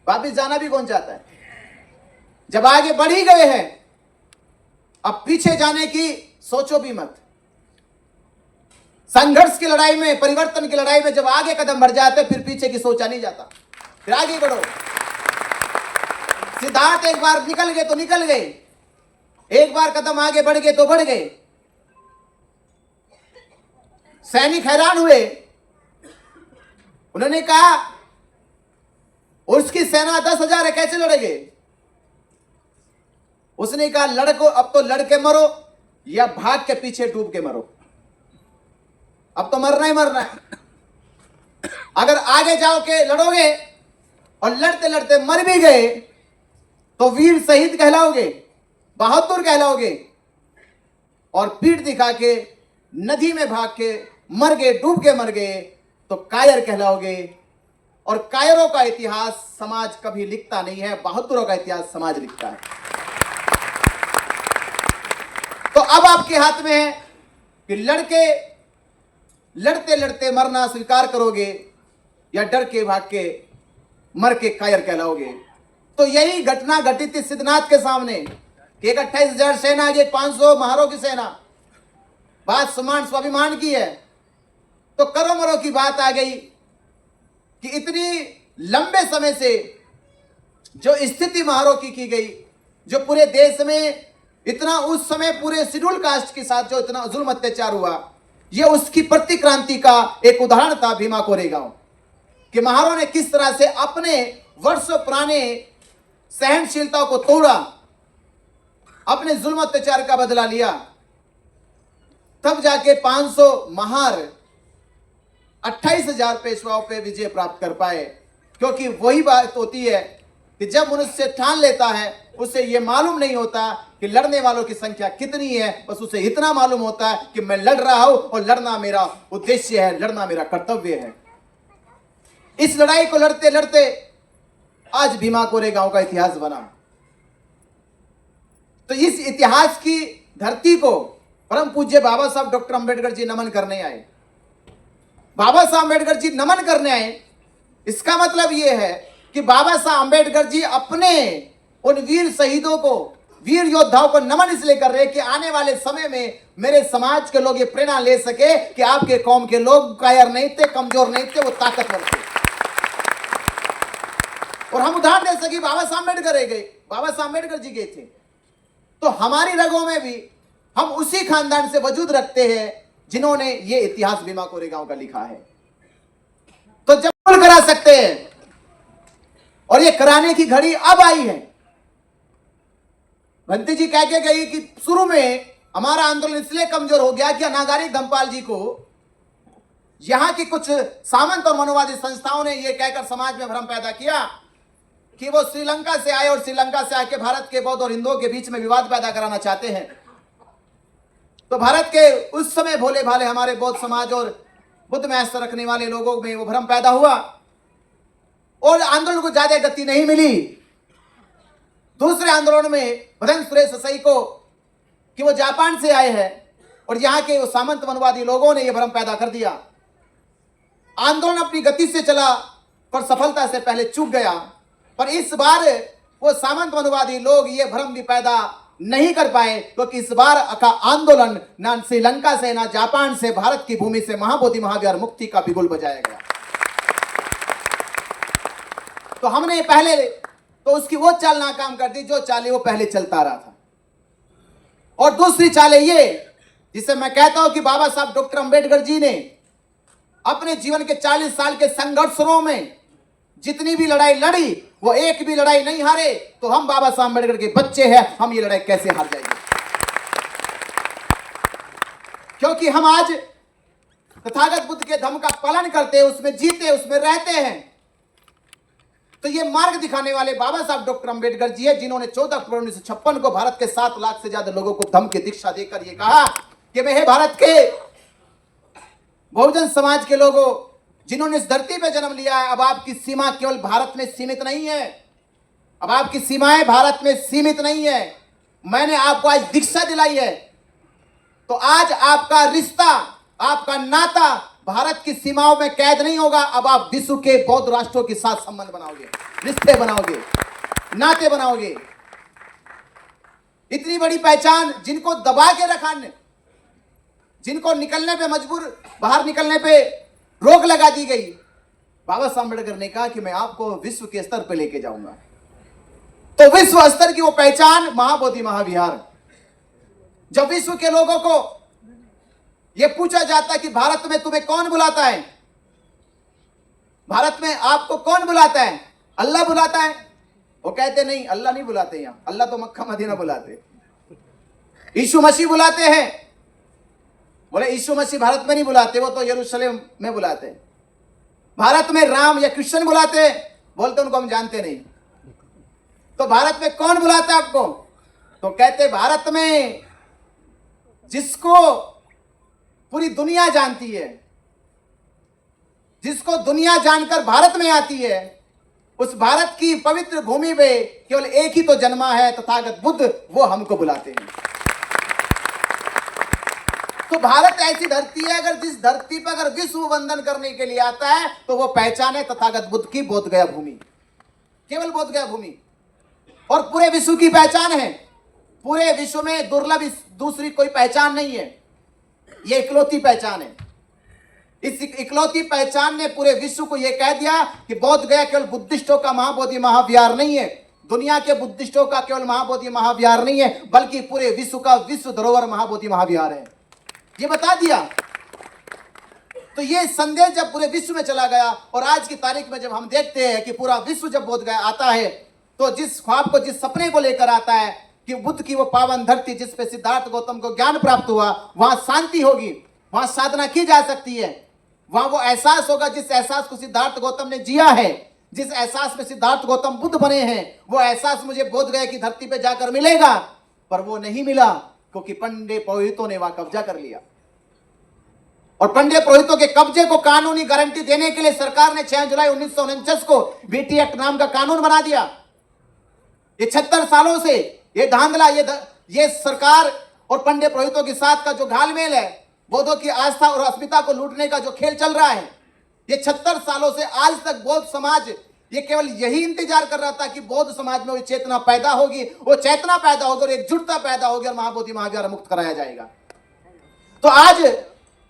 वापस जाना भी कौन चाहता है। जब आगे बढ़ ही गए हैं अब पीछे जाने की सोचो भी मत। संघर्ष की लड़ाई में, परिवर्तन की लड़ाई में जब आगे कदम बढ़ जाते फिर पीछे की सोचा नहीं जाता, फिर आगे बढ़ो। सिद्धार्थ एक बार निकल गए तो निकल गए, एक बार कदम आगे बढ़ गए तो बढ़ गए। सैनिक हैरान हुए, उन्होंने कहा उसकी सेना 10,000 है, कैसे लड़ेंगे। उसने कहा लड़को, अब तो लड़ के मरो या भाग के पीछे डूब के मरो, अब तो मरना ही मरना है। अगर आगे जाओ के लड़ोगे और लड़ते लड़ते मर भी गए तो वीर शहीद कहलाओगे, बहादुर कहलाओगे, और पीठ दिखा के नदी में भाग के मर गए, डूब के मर गए तो कायर कहलाओगे। और कायरों का इतिहास समाज कभी लिखता नहीं है, बहादुरों का इतिहास समाज लिखता है। तो अब आपके हाथ में है कि लड़ते लड़ते मरना स्वीकार करोगे या डर के भाग के मर के कायर कहलाओगे। तो यही घटना घटित थी सिद्धनाथ के सामने कि एक 28,000 सेना, एक 500 महारों की सेना। बात समान स्वाभिमान की है। तो करो मरो की बात आ गई कि इतनी लंबे समय से जो स्थिति महारों की गई, जो पूरे देश में इतना उस समय पूरे शेड्यूल कास्ट के साथ जो इतना जुल्म अत्याचार हुआ, ये उसकी प्रतिक्रांति का एक उदाहरण था भीमा कोरेगांव, कि महारों ने किस तरह से अपने वर्षों पुराने सहनशीलता को तोड़ा, अपने जुल्म अत्याचार का बदला लिया। तब जाके 500 महार 28,000 पेशवाओं पे विजय प्राप्त कर पाए। क्योंकि वही बात होती है कि जब मनुष्य ठान लेता है उसे यह मालूम नहीं होता कि लड़ने वालों की संख्या कितनी है, बस उसे इतना मालूम होता है कि मैं लड़ रहा हूं और लड़ना मेरा उद्देश्य है, लड़ना मेरा कर्तव्य है। इस लड़ाई को लड़ते लड़ते आज भीमा कोरेगांव का इतिहास बना। तो इस इतिहास की धरती को परम पूज्य बाबा साहब डॉक्टर अंबेडकर जी नमन करने आए। बाबा साहब अंबेडकर जी नमन करने आए, इसका मतलब यह है कि बाबा साहब अंबेडकर जी अपने उन वीर शहीदों को, वीर योद्धाओं को नमन इसलिए कर रहे हैं कि आने वाले समय में मेरे समाज के लोग ये प्रेरणा ले सके कि आपके कौम के लोग कायर नहीं थे, कमजोर नहीं थे, वो ताकतवर थे। और हम उदाहरण दे सके बाबा साहब अम्बेडकर गए, बाबा साहब अम्बेडकर जी गए थे। तो हमारी रगों में भी हम उसी खानदान से वजूद रखते हैं जिन्होंने ये इतिहास भीमा कोरेगांव का लिखा है। तो जब करा सकते हैं और ये कराने की घड़ी अब आई है। भंती जी कह के गई कि शुरू में हमारा आंदोलन इसलिए कमजोर हो गया कि अनागारी धमपाल जी को यहां की कुछ सामंत और मनोवादी संस्थाओं ने यह कहकर समाज में भ्रम पैदा किया कि वो श्रीलंका से आए और श्रीलंका से आके भारत के बौद्ध और हिंदुओं के बीच में विवाद पैदा कराना चाहते हैं। तो भारत के उस समय भोले भाले हमारे बौद्ध समाज और बुद्ध में आस्था रखने वाले लोगों में वो भ्रम पैदा हुआ और आंदोलन को ज्यादा गति नहीं मिली। दूसरे आंदोलन में भदन सुरेश ससाई को कि वो जापान से आए हैं और यहाँ के वो सामंत मनवादी लोगों ने यह भ्रम पैदा कर दिया। आंदोलन अपनी गति से चला पर सफलता से पहले चूक गया। पर इस बार वो सामंत मनवादी लोग ये भ्रम भी पैदा नहीं कर पाए क्योंकि इस बार का आंदोलन ना श्रीलंका से ना जापान से, भारत की भूमि से महाबोधि महाविहार मुक्ति का बिगुल बजाया गया। तो हमने पहले तो उसकी वो चाल नाकाम कर दी जो चालें वो पहले चलता रहा था। और दूसरी चालें ये जिसे मैं कहता हूं कि बाबा साहब डॉक्टर अंबेडकर जी ने अपने जीवन के 40 साल के संघर्षों में जितनी भी लड़ाई लड़ी वो एक भी लड़ाई नहीं हारे। तो हम बाबा साहब अंबेडकर के बच्चे हैं, हम ये लड़ाई कैसे हार जाएंगे? क्योंकि हम आज तथागत बुद्ध के धम्म का पालन करते, उसमें जीते, उसमें रहते हैं। तो ये मार्ग दिखाने वाले बाबा साहब डॉक्टर अंबेडकर जी है, जिन्होंने 14 अक्टूबर 1956 को भारत के 7 लाख से ज्यादा लोगों को धम्म की दीक्षा देकर ये कहा कि मैं भारत के बहुजन समाज के लोगों, जिन्होंने इस धरती पे जन्म लिया है, अब आपकी सीमा केवल भारत में सीमित नहीं है, अब आपकी सीमाएं भारत में सीमित नहीं है। मैंने आपको आज दीक्षा दिलाई है, तो आज आपका रिश्ता, आपका नाता भारत की सीमाओं में कैद नहीं होगा। अब आप विश्व के बौद्ध राष्ट्रों के साथ संबंध बनाओगे, रिश्ते बनाओगे, नाते बनाओगे। इतनी बड़ी पहचान, जिनको दबा के रखा, जिनको निकलने पे मजबूर, बाहर निकलने पे रोक लगा दी गई, बाबा साहब अम्बेडकर ने कहा कि मैं आपको विश्व के स्तर पे लेके जाऊंगा। तो विश्व स्तर की वो पहचान महाबोधि महाविहार। जब विश्व के लोगों को यह पूछा जाता है कि भारत में तुम्हें कौन बुलाता है, भारत में आपको कौन बुलाता है, अल्लाह बुलाता है, वो कहते नहीं, अल्लाह नहीं बुलाते, यहां अल्लाह तो मक्का मदीना बुलाते, यीशु मसीह बुलाते हैं। बोले यीशु मसीह भारत में नहीं बुलाते, वो तो यरूशलेम में बुलाते हैं। भारत में राम या कृष्ण बुलाते हैं, बोलते उनको हम जानते नहीं। तो भारत में कौन बुलाता है आपको? तो कहते भारत में जिसको पूरी दुनिया जानती है, जिसको दुनिया जानकर भारत में आती है, उस भारत की पवित्र भूमि में केवल एक ही तो जन्मा है, तथागत बुद्ध, वो हमको बुलाते हैं। तो भारत ऐसी धरती है, अगर जिस धरती पर अगर विश्व वंदन करने के लिए आता है तो वो पहचान है तथागत बुद्ध की, बोध गया भूमि, केवल बोध गया भूमि। और पूरे विश्व की पहचान है, पूरे विश्व में दुर्लभ दूसरी कोई पहचान नहीं है, ये इकलौती पहचान है। इस इकलौती पहचान ने पूरे विश्व को यह कह दिया कि बोध गया केवल बुद्धिस्टों का महाबोधि महाविहार नहीं है, दुनिया के बुद्धिस्टों का केवल महाबोधि महाविहार नहीं है, बल्कि पूरे विश्व का विश्व धरोहर महाबोधि महाविहार है, ये बता दिया। तो ये संदेश जब पूरे विश्व में चला गया, और आज की तारीख में जब हम देखते हैं कि पूरा विश्व जब बोध गया आता है, तो जिस ख्वाब को, जिस सपने को लेकर आता है कि बुद्ध की वो पावन धरती जिस पे सिद्धार्थ गौतम को ज्ञान प्राप्त हुआ, वहां शांति होगी, वहां साधना की जा सकती है, वहां वो एहसास होगा जिस एहसास को सिद्धार्थ गौतम ने जिया है, जिस एहसास में सिद्धार्थ गौतम बुद्ध बने हैं, वो एहसास मुझे बोध गया की धरती पे जाकर मिलेगा। पर वो नहीं मिला, क्योंकि पंडे पुरोहितों ने वहां कब्जा कर लिया। और पंडे पुरोहितों के कब्जे को कानूनी गारंटी देने के लिए सरकार ने 6 जुलाई 1949 को बीटी एक्ट नाम का कानून बना दिया। ये 76 सालों से ये धांधला, ये सरकार और पंडे पुरोहितों के साथ का जो घालमेल है, बौद्धों की आस्था और अस्मिता को लूटने का जो खेल चल रहा है, ये 76 सालों से आज तक बौद्ध समाज ये केवल यही इंतजार कर रहा था कि बौद्ध समाज में वो चेतना पैदा होगी, वो चेतना पैदा होगी और एकजुटता पैदा होगी और महाबोधि महाविहार मुक्त कराया जाएगा। तो आज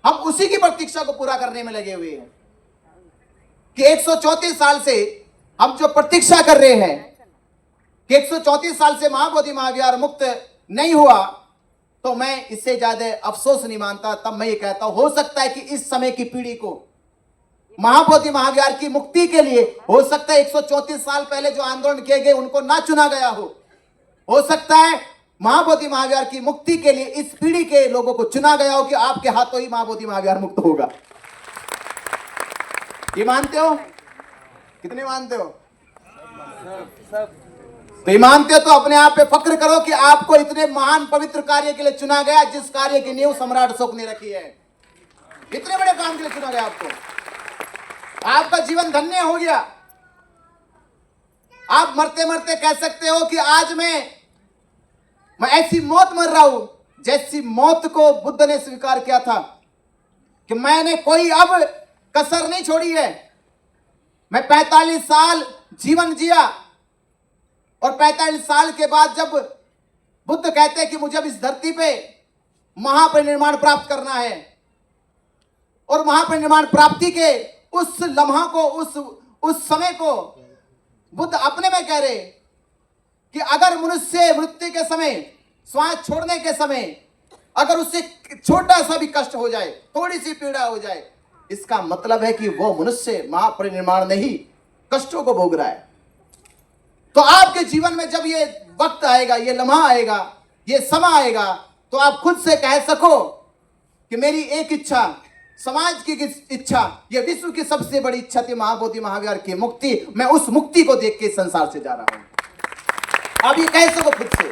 हम उसी की प्रतीक्षा को पूरा करने में लगे हुए हैं कि 134 साल से हम जो प्रतीक्षा कर रहे हैं कि 134 साल से महाबोधि महाविहार मुक्त नहीं हुआ, तो मैं इससे ज्यादा अफसोस नहीं मानता। तब मैं ये कहता हूं, हो सकता है कि इस समय की पीढ़ी को महाबोधि महाविहार की मुक्ति के लिए, हो सकता है 134 साल पहले जो आंदोलन किए गए उनको ना चुना गया हो सकता है महाबोधि महाविहार की मुक्ति के लिए इस पीढ़ी के लोगों को चुना गया हो कि आपके हाथों ही महाबोधि महाविहार मुक्त होगा। ये मानते हो? कितने मानते हो? तो ये मानते हो तो अपने आप पे फक्र करो कि आपको इतने महान पवित्र कार्य के लिए चुना गया, जिस कार्य की नींव सम्राट अशोक ने रखी है। इतने बड़े काम के लिए चुना गया आपको, आपका जीवन धन्य हो गया। आप मरते मरते कह सकते हो कि आज मैं ऐसी मौत मर रहा हूं जैसी मौत को बुद्ध ने स्वीकार किया था, कि मैंने कोई अब कसर नहीं छोड़ी है। मैं 45 साल जीवन जिया, और 45 साल के बाद जब बुद्ध कहते हैं कि मुझे अब इस धरती पे महापरिनिर्वाण प्राप्त करना है, और महापरिनिर्वाण प्राप्ति के उस लम्हा को, उस समय को बुद्ध अपने में कह रहे कि अगर मनुष्य मृत्यु के समय, श्वास छोड़ने के समय, अगर उससे छोटा सा भी कष्ट हो जाए, थोड़ी सी पीड़ा हो जाए, इसका मतलब है कि वो मनुष्य महापरिनिर्वाण नहीं, कष्टों को भोग रहा है। तो आपके जीवन में जब ये वक्त आएगा, ये लम्हा आएगा, ये समय आएगा, तो आप खुद से कह सको कि मेरी एक इच्छा समाज की इच्छा, ये विश्व की सबसे बड़ी इच्छा थी महाबोधि महाविहार की मुक्ति। मैं उस मुक्ति को देख के इस संसार से जा रहा हूं। अब ये कैसे वो खुद से,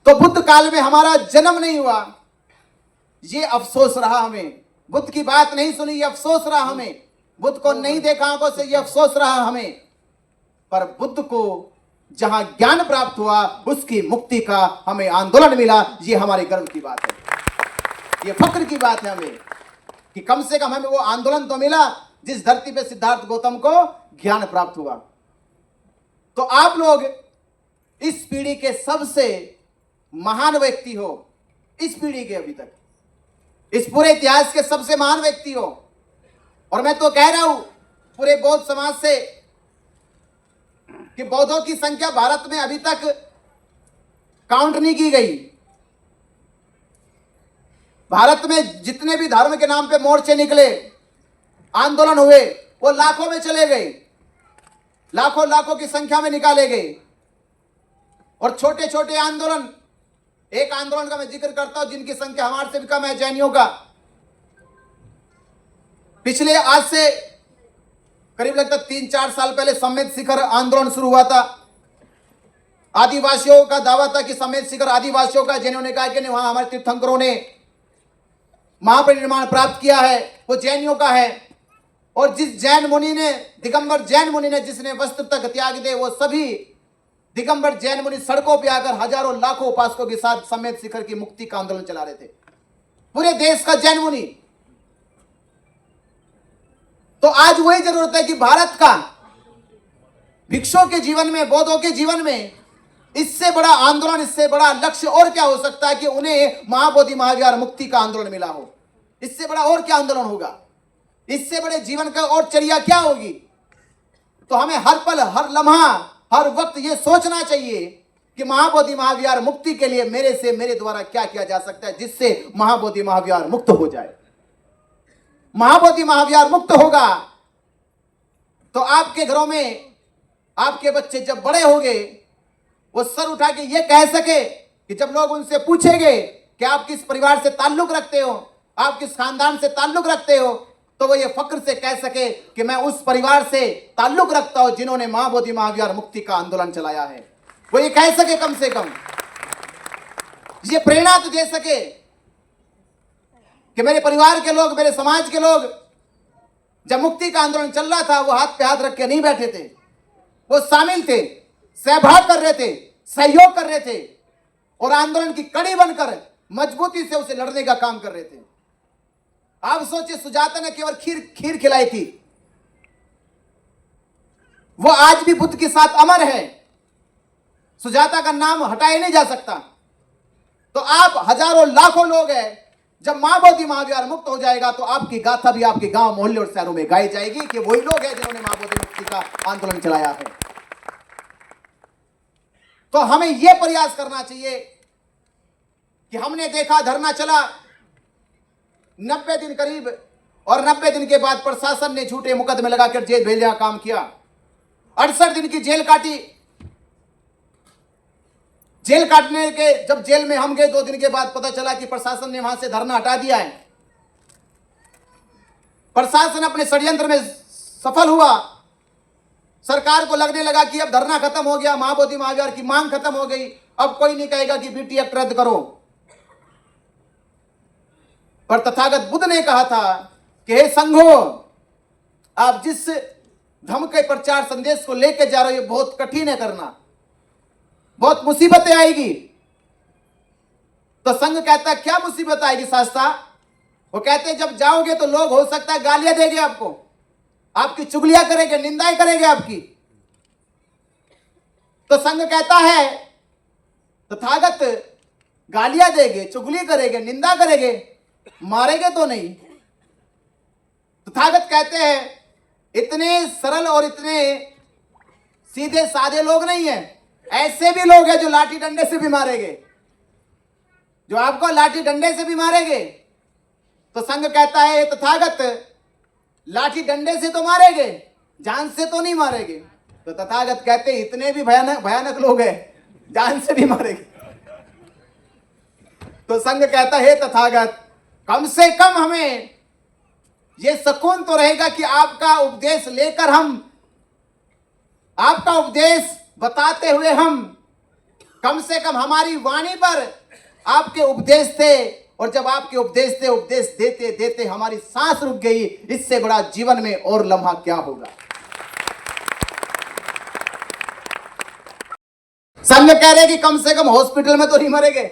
तो बुद्ध काल में हमारा जन्म नहीं हुआ, ये अफसोस रहा हमें। बुद्ध की बात नहीं सुनी, ये अफसोस रहा हमें। बुद्ध को नहीं देखा आंखों से, ये अफसोस रहा हमें। पर बुद्ध को जहां ज्ञान प्राप्त हुआ, उसकी मुक्ति का हमें आंदोलन मिला, ये हमारे गर्व की बात है, ये फक्र की बात है हमें, कि कम से कम हमें वो आंदोलन तो मिला जिस धरती पे सिद्धार्थ गौतम को ज्ञान प्राप्त हुआ। तो आप लोग इस पीढ़ी के सबसे महान व्यक्ति हो, इस पीढ़ी के, अभी तक इस पूरे इतिहास के सबसे महान व्यक्ति हो। और मैं तो कह रहा हूं पूरे बौद्ध समाज से कि बौद्धों की संख्या भारत में अभी तक काउंट नहीं की गई। भारत में जितने भी धर्म के नाम पे मोर्चे निकले, आंदोलन हुए, वो लाखों में चले गए, लाखों लाखों की संख्या में निकाले गए। और छोटे छोटे आंदोलन, एक आंदोलन का मैं जिक्र करता हूं जिनकी संख्या हमारे से भी कम है, जैनियों का। पिछले आज से करीब लगता 3-4 साल पहले समेत शिखर आंदोलन शुरू हुआ था। आदिवासियों का दावा था कि समेत शिखर आदिवासियों का, जैनियों ने कहा कि नहीं, वहां हमारे तीर्थंकरों ने महापरिनिर्वाण प्राप्त किया है, वो जैनियों का है। और जिस जैन मुनि ने, दिगंबर जैन मुनि ने जिसने वस्त्र तक त्याग दे, वो सभी दिगंबर जैन मुनि सड़कों पे आकर हजारों लाखों उपासकों के साथ समेत शिखर की मुक्ति का आंदोलन चला रहे थे, पूरे देश का जैन मुनि। तो आज वही जरूरत है कि भारत का भिक्षुओं के जीवन में, बौद्धों के जीवन में इससे बड़ा आंदोलन, इससे बड़ा लक्ष्य और क्या हो सकता है कि उन्हें महाबोधि महाविहार मुक्ति का आंदोलन मिला हो। इससे बड़ा और क्या आंदोलन होगा, इससे बड़े जीवन का और चर्या क्या होगी। तो हमें हर पल, हर लम्हा, हर वक्त ये सोचना चाहिए कि महाबोधि महाविहार मुक्ति के लिए मेरे से, मेरे द्वारा क्या किया जा सकता है जिससे महाबोधि महाविहार मुक्त हो जाए। महाबोधि महाविहार मुक्त होगा तो आपके घरों में आपके बच्चे जब बड़े होंगे, वो सर उठा के ये कह सके कि जब लोग उनसे पूछेंगे कि आप किस परिवार से ताल्लुक रखते हो, आप किस खानदान से ताल्लुक रखते हो, तो वो ये फक्र से कह सके कि मैं उस परिवार से ताल्लुक रखता हूं जिन्होंने महाबोधि महाविहार मुक्ति का आंदोलन चलाया है। वो ये कह सके, कम से कम ये प्रेरणा तो दे सके कि मेरे परिवार के लोग, मेरे समाज के लोग, जब मुक्ति का आंदोलन चल रहा था, वो हाथ पे हाथ रख के नहीं बैठे थे, वो शामिल थे, सहभाग कर रहे थे, सहयोग कर रहे थे और आंदोलन की कड़ी बनकर मजबूती से उसे लड़ने का काम कर रहे थे। आप सोचिए, सुजाता ने केवल खीर खिलाई थी, वो आज भी बुद्ध के साथ अमर है। सुजाता का नाम हटाया नहीं जा सकता। तो आप हजारों लाखों लोग हैं, जब महाबोधि महाविहार मुक्त हो जाएगा तो आपकी गाथा भी आपके गांव, मोहल्ले और शहरों में गाई जाएगी कि वही लोग हैं जिन्होंने महाबोधि मुक्ति का आंदोलन चलाया है। तो हमें यह प्रयास करना चाहिए कि हमने देखा धरना चला 90 दिन करीब, और 90 दिन के बाद प्रशासन ने झूठे मुकदमे लगाकर जेल भेजने का काम किया। 68 दिन की जेल काटी। जेल काटने के जब जेल में हम गए 2 दिन के बाद पता चला कि प्रशासन ने वहां से धरना हटा दिया है। प्रशासन अपने षड्यंत्र में सफल हुआ। सरकार को लगने लगा कि अब धरना खत्म हो गया, महाबोधि महाविहार की मांग खत्म हो गई, अब कोई नहीं कहेगा कि बीटी एक्ट रद्द करो। पर तथागत बुद्ध ने कहा था कि हे संघो, आप जिस धर्म के प्रचार संदेश को लेकर जा रहे हो ये बहुत कठिन है करना, बहुत मुसीबतें आएगी। तो संघ कहता है क्या मुसीबत आएगी शास्त्रा? वो कहते हैं जब जाओगे तो लोग हो सकता है गालियां देंगे आपको, आपकी चुगलियां करेंगे, निंदाएं करेंगे आपकी। तो संघ कहता है तथागत गालियां देंगे, चुगली करेंगे, निंदा करेंगे, मारेंगे तो नहीं। तथागत कहते हैं इतने सरल और इतने सीधे साधे लोग नहीं है, ऐसे भी लोग हैं जो लाठी डंडे से भी मारेंगे, जो आपको लाठी डंडे से भी मारेंगे। तो संघ कहता है तथागत लाठी डंडे से तो मारेंगे, जान से तो नहीं मारेंगे। तो तथागत कहते इतने भी भयानक भयानक लोग हैं, जान से भी मारेंगे। तो संघ कहता है तथागत, कम से कम हमें ये सुकून तो रहेगा कि आपका उपदेश लेकर हम, आपका उपदेश बताते हुए हम, कम से कम हमारी वाणी पर आपके उपदेश थे, और जब आपके उपदेश थे, उपदेश देते देते हमारी सांस रुक गई, इससे बड़ा जीवन में और लम्हा क्या होगा। संघ कह रहे कि कम से कम हॉस्पिटल में तो नहीं मरेंगे,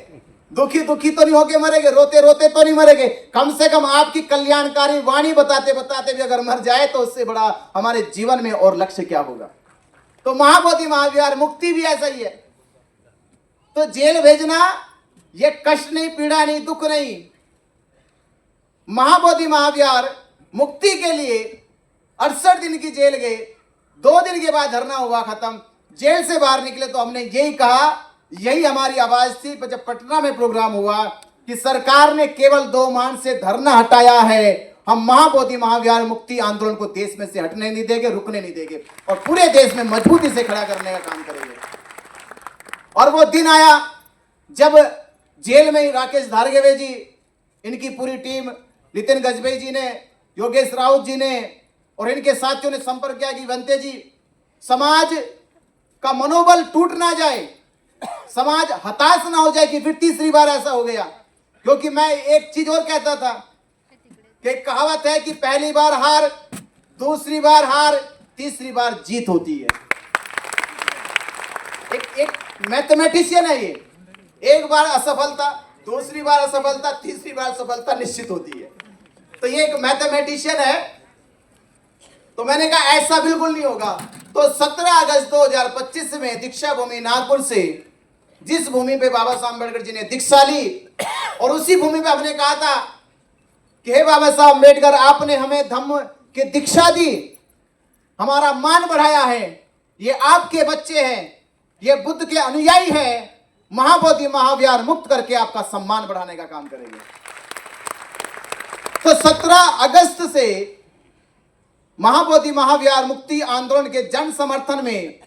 दुखी दुखी तो नहीं होके मरेंगे, रोते रोते तो नहीं मरेंगे, कम से कम आपकी कल्याणकारी वाणी बताते बताते भी अगर मर जाए तो उससे बड़ा हमारे जीवन में और लक्ष्य क्या होगा। तो महाबोधि महाविहार मुक्ति भी ऐसा ही है। तो जेल भेजना ये कष्ट नहीं, पीड़ा नहीं, दुख नहीं। महाबोधि महाविहार मुक्ति के लिए 68 दिन की जेल गए, 2 दिन के बाद धरना हुआ खत्म, जेल से बाहर निकले तो हमने यही कहा, यही हमारी आवाज थी जब पटना में प्रोग्राम हुआ कि सरकार ने केवल 2 माह से धरना हटाया है, हम महाबोधि महाविहार मुक्ति आंदोलन को देश में से हटने नहीं देंगे, रुकने नहीं देंगे, और पूरे देश में मजबूती से खड़ा करने का काम करेंगे। और वो दिन आया जब जेल में ही राकेश धारगवे जी, इनकी पूरी टीम, नितिन गजबे जी ने, योगेश राउत जी ने और इनके साथियों ने संपर्क किया कि बनते जी, समाज का मनोबल टूट ना जाए, समाज हताश ना हो जाए कि फिर तीसरी बार ऐसा हो गया। क्योंकि मैं एक चीज और कहता था कि कहावत है कि पहली बार हार, दूसरी बार हार, तीसरी बार जीत होती है। एक मैथमेटिशियन है ये, एक बार असफलता, दूसरी बार असफलता, तीसरी बार सफलता निश्चित होती है। तो ये एक मैथमेटिशियन है। तो मैंने कहा ऐसा बिल्कुल नहीं होगा। तो 17 अगस्त 2025 में दीक्षा भूमि नागपुर से, जिस भूमि पे बाबा साहब अम्बेडकर जी ने दीक्षा ली, और उसी भूमि पे हमने कहा था कि हे बाबा साहब अम्बेडकर, आपने हमें धम्म की दीक्षा दी, हमारा मान बढ़ाया है, ये आपके बच्चे हैं, ये बुद्ध के अनुयायी हैं, महाबोधि महाविहार मुक्त करके आपका सम्मान बढ़ाने का काम करेंगे। तो 17 अगस्त से महाबोधि महाविहार मुक्ति आंदोलन के जन समर्थन में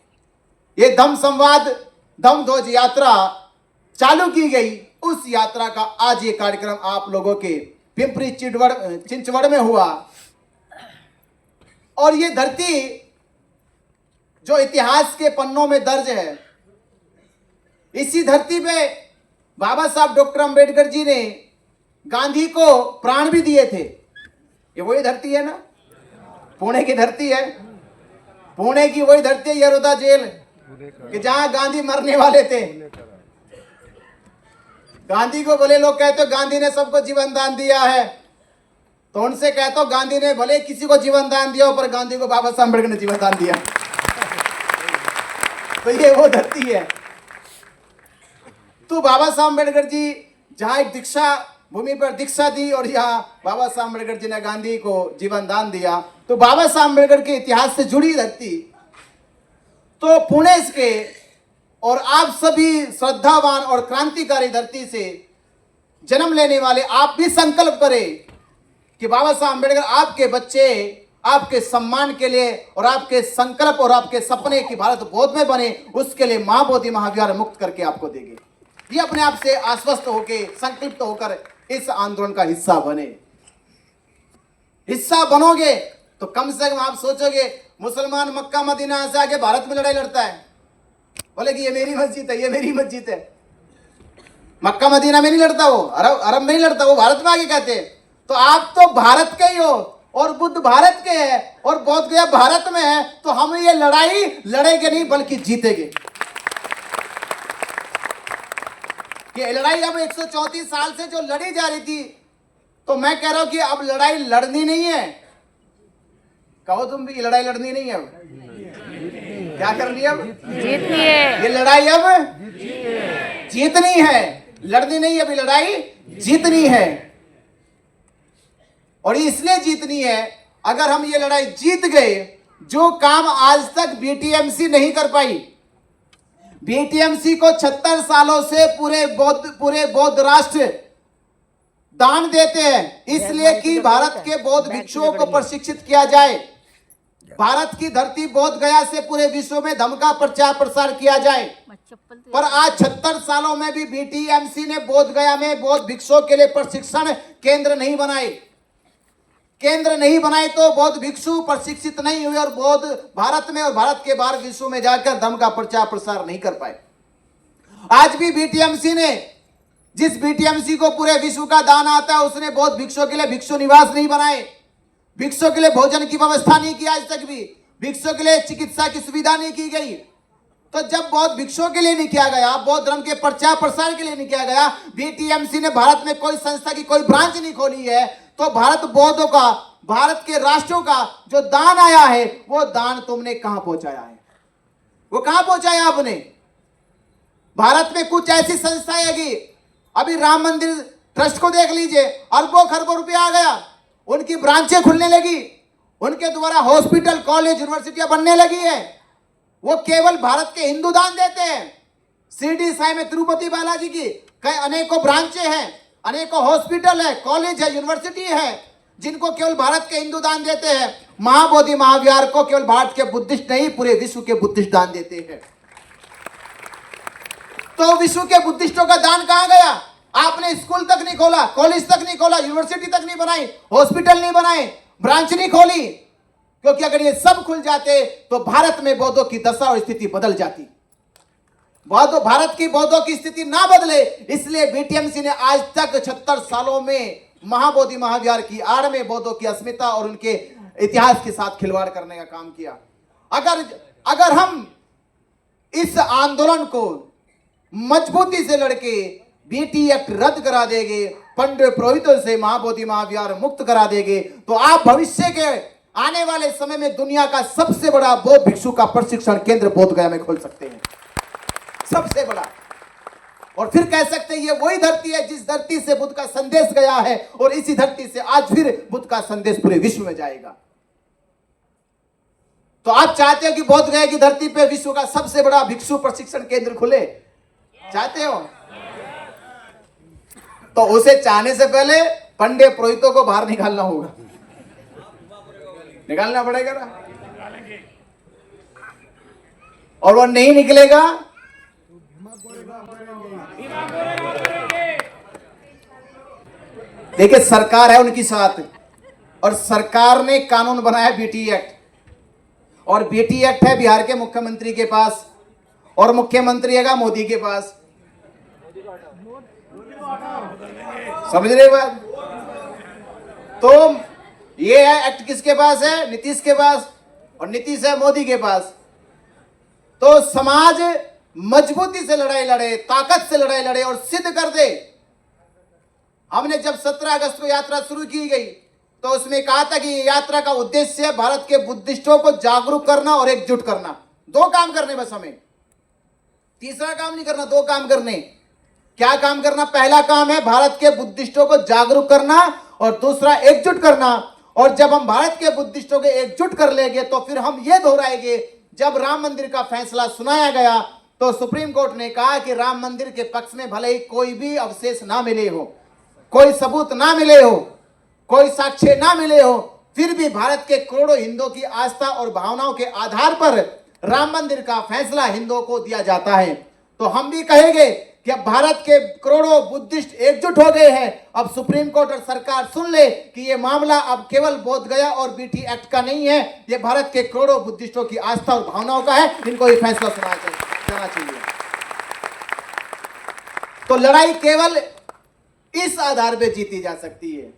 ये धम्म संवाद, धम्म ध्वज यात्रा चालू की गई। उस यात्रा का आज ये कार्यक्रम आप लोगों के पिंपरी चिंचवड़ में हुआ। और ये धरती जो इतिहास के पन्नों में दर्ज है, इसी धरती पे बाबा साहब डॉक्टर अंबेडकर जी ने गांधी को प्राण भी दिए थे। ये वही धरती है ना, पुणे की धरती है, पुणे की वही धरती है यरोदा जेल, कि जहां गांधी मरने वाले थे। गांधी को भले लोग कहते हो गांधी ने सबको जीवन दान दिया है, तो उनसे कहते हो गांधी ने भले किसी को जीवन दान दिया हो, पर गांधी को बाबा साहब अम्बेडकर ने जीवन दान दिया। तो ये वो धरती है। तो बाबा साहब अम्बेडकर जी जहां एक दीक्षा भूमि पर दीक्षा दी, और यहाँ बाबा साहब अम्बेडकर जी ने गांधी को जीवन दान दिया, तो बाबा साहब अम्बेडकर के इतिहास से जुड़ी धरती। तो पुणे के और आप सभी श्रद्धावान और क्रांतिकारी धरती से जन्म लेने वाले आप भी संकल्प करें कि बाबा साहब अम्बेडकर आपके बच्चे, आपके सम्मान के लिए और आपके संकल्प और आपके सपने की भारत बोध में बने, उसके लिए महाबोधि महाविहार मुक्त करके आपको देंगे। ये अपने आप से आश्वस्त होकर, संकल्पित होकर इस आंदोलन का हिस्सा बने। हिस्सा बनोगे तो कम से कम आप सोचोगे, मुसलमान मक्का मदीना से आके भारत में लड़ाई लड़ता है, बोले कि ये मेरी मस्जिद है, ये मेरी मस्जिद है। मक्का मदीना में नहीं लड़ता वो, अरब में नहीं लड़ता वो, भारत में आके कहते हैं। तो आप तो भारत के ही हो, और बुद्ध भारत के हैं, और बौद्ध गया भारत में है, तो हम ये लड़ाई लड़ेंगे नहीं बल्कि जीतेंगे। ये लड़ाई अब 134 साल से जो लड़ी जा रही थी, तो मैं कह रहा हूं कि अब लड़ाई लड़नी नहीं है। कहो तुम भी, ये लड़ाई लड़नी नहीं है, अब क्या करनी है? अब जीतनी है। ये लड़ाई अब जीतनी है, लड़नी नहीं है, अभी लड़ाई जीतनी है। और इसलिए जीतनी है, अगर हम ये लड़ाई जीत गए, जो काम आज तक बीटीएमसी नहीं कर पाई, बीटीएमसी को 76 सालों से पूरे बौद्ध राष्ट्र दान देते हैं, इसलिए कि भारत के बौद्ध भिक्षुओं को प्रशिक्षित किया जाए, भारत की धरती बोध गया से पूरे विश्व में धर्म का प्रचार प्रसार किया जाए, पर आज 76 सालों में भी बीटीएमसी ने बोध गया में बौद्ध भिक्षुओं के लिए प्रशिक्षण केंद्र नहीं बनाए। तो बौद्ध भिक्षु प्रशिक्षित नहीं हुए और बौद्ध भारत में और भारत के बाहर विश्व में जाकर धर्म का प्रचार प्रसार नहीं कर पाए। आज भी बीटीएमसी ने, जिस बीटीएमसी को पूरे विश्व का दान आता है, उसने बौद्ध भिक्षुओं के लिए भिक्षु निवास नहीं बनाए, भिक्षुओं के लिए भोजन की व्यवस्था नहीं की, आज तक भी भिक्षुओं के लिए चिकित्सा की सुविधा नहीं की गई। तो जब बौद्ध भिक्षुओं के लिए नहीं किया गया, बौद्ध धर्म के प्रचार प्रसार के लिए नहीं किया गया, बीटीएमसी ने भारत में कोई संस्था की कोई ब्रांच नहीं खोली है, तो भारत बौद्धों का, भारत के राष्ट्रों का जो दान आया है, वो दान तुमने कहां पहुंचाया है? वो कहां पहुंचाया आपने? भारत में कुछ ऐसी संस्थाएं है कि अभी राम मंदिर ट्रस्ट को देख लीजिए, अरबों खरबों रुपया आ गया, उनकी ब्रांचें खुलने लगी, उनके द्वारा हॉस्पिटल, कॉलेज, यूनिवर्सिटियां बनने लगी है। वो केवल भारत के हिंदू दान देते हैं। शिरडी साई में तिरुपति बालाजी की कई अनेकों ब्रांचें हैं, अनेकों हॉस्पिटल है, कॉलेज है, यूनिवर्सिटी है, जिनको केवल भारत के हिंदू दान देते हैं। महाबोधि महाविहार को केवल भारत के बुद्धिस्ट नहीं, पूरे विश्व के बुद्धिस्ट दान देते हैं। तो विश्व के बुद्धिस्टों का दान कहां गया? आपने स्कूल तक नहीं खोला, कॉलेज तक नहीं खोला, यूनिवर्सिटी तक नहीं बनाई, हॉस्पिटल नहीं बनाए, ब्रांच नहीं खोली, क्योंकि अगर ये सब खुल जाते तो भारत में बौद्धों की दशा और स्थिति बदल जाती। भारत की बौद्धों की स्थिति ना बदले, इसलिए बीटीएमसी ने आज तक 76 सालों में महाबोधि महाविहार की आड़ में बौद्धों की अस्मिता और उनके इतिहास के साथ खिलवाड़ करने का काम किया। अगर हम इस आंदोलन को मजबूती से लड़के बीटी एक्ट रद्द करा देंगे, पंडित पुरोहितों से महाबोधि महाविहार मुक्त करा देंगे, तो आप भविष्य के आने वाले समय में दुनिया का सबसे बड़ा बौद्ध भिक्षु का प्रशिक्षण केंद्र बोध गया में खोल सकते हैं, सबसे बड़ा। और फिर कह सकते हैं ये वही धरती है जिस धरती से बुद्ध का संदेश गया है, और इसी धरती से आज फिर बुद्ध का संदेश पूरे विश्व में जाएगा। तो आप चाहते हो कि बोध गया की धरती पे विश्व का सबसे बड़ा भिक्षु प्रशिक्षण केंद्र खुले? चाहते हो? तो उसे चाहने से पहले पंडित पुरोहितों को बाहर निकालना होगा, निकालना पड़ेगा ना। और वो नहीं निकलेगा देखिए, सरकार है उनकी साथ, और सरकार ने कानून बनाया बीटी एक्ट, और बीटी एक्ट है बिहार के मुख्यमंत्री के पास, और मुख्यमंत्री है मोदी के पास। समझ रहे बात? तो ये है एक्ट किसके पास है? नीतीश के पास, और नीतीश है मोदी के पास। तो समाज मजबूती से लड़ाई लड़े, ताकत से लड़ाई लड़े और सिद्ध कर दे। हमने जब 17 अगस्त को यात्रा शुरू की गई तो उसमें कहा था कि ये यात्रा का उद्देश्य है भारत के बुद्धिस्टों को जागरूक करना और एकजुट करना। 2 काम करने बस, हमें तीसरा काम नहीं करना, 2 काम करने। क्या काम करना? पहला काम है भारत के बुद्धिस्टों को जागरूक करना, और दूसरा एकजुट करना। और जब हम भारत के बुद्धिस्टों को एकजुट कर लेंगे तो फिर हम ये दोहराएंगे, जब राम मंदिर का फैसला सुनाया गया तो सुप्रीम कोर्ट ने कहा कि राम मंदिर के पक्ष में भले ही कोई भी अवशेष ना मिले हो, कोई सबूत ना मिले हो, कोई साक्ष्य ना मिले हो, फिर भी भारत के करोड़ों हिंदुओं की आस्था और भावनाओं के आधार पर राम मंदिर का फैसला हिंदुओं को दिया जाता है। तो हम भी कहेंगे कि अब भारत के करोड़ों बुद्धिस्ट एकजुट हो गए हैं। अब सुप्रीम कोर्ट और सरकार सुन ले कि ये मामला अब केवल बोध गया और बीटी एक्ट का नहीं है, ये भारत के करोड़ों बुद्धिस्टों की आस्था और भावनाओं का है, इनको ये फैसला सुनाना चाहिए। तो लड़ाई केवल इस आधार पर जीती जा सकती है,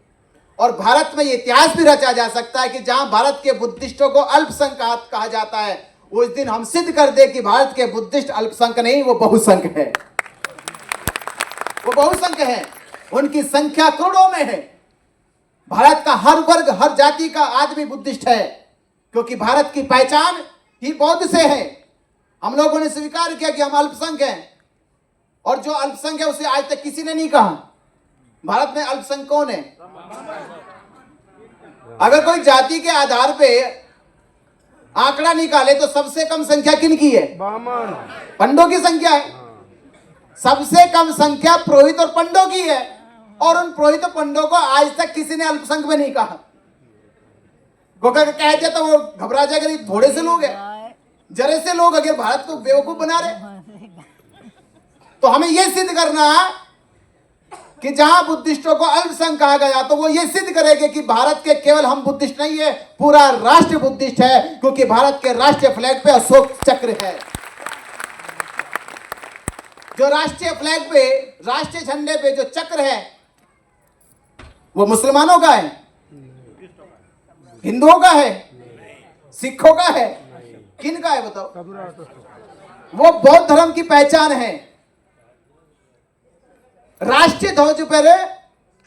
और भारत में ये इतिहास भी रचा जा सकता है कि जहां भारत के बुद्धिस्टों को अल्पसंख्यक कहा जाता है, उस दिन हम सिद्ध कर दे कि भारत के बुद्धिस्ट अल्पसंख्यक नहीं, वो बहुसंख्यक है। वो बहुसंख्यक है, उनकी संख्या करोड़ों में है। भारत का हर वर्ग, हर जाति का आदमी बुद्धिस्ट है, क्योंकि भारत की पहचान ही बौद्ध से है। हम लोगों ने स्वीकार किया कि हम अल्पसंख्यक हैं, और जो अल्पसंख्यक है उसे आज तक किसी ने नहीं कहा। भारत में अल्पसंख्यक कौन है? अगर कोई जाति के आधार पे आंकड़ा निकाले तो सबसे कम संख्या किनकी है? पंडों की संख्या है। सबसे कम संख्या पुरोहित और पंडों की है, और उन पुरोहित और पंडों को आज तक किसी ने अल्पसंख्यक में नहीं कहा। वो कह दिया तो वो घबरा जाएगा, नहीं थोड़े से लोग हैं, जरे से लोग अगर भारत को बेवकूफ बना रहे। तो हमें यह सिद्ध करना कि जहां बुद्धिस्टों को अल्पसंख्यक कहा गया तो वो ये सिद्ध करेंगे कि भारत के केवल हम बुद्धिस्ट नहीं है, पूरा राष्ट्र बुद्धिस्ट है, क्योंकि भारत के राष्ट्रीय फ्लैग पे अशोक चक्र है। जो राष्ट्रीय फ्लैग पे, राष्ट्रीय झंडे पे जो चक्र है वो मुसलमानों का है, हिंदुओं का है, सिखों का है, किन का है बताओ? वो बौद्ध धर्म की पहचान है। राष्ट्रीय ध्वज पर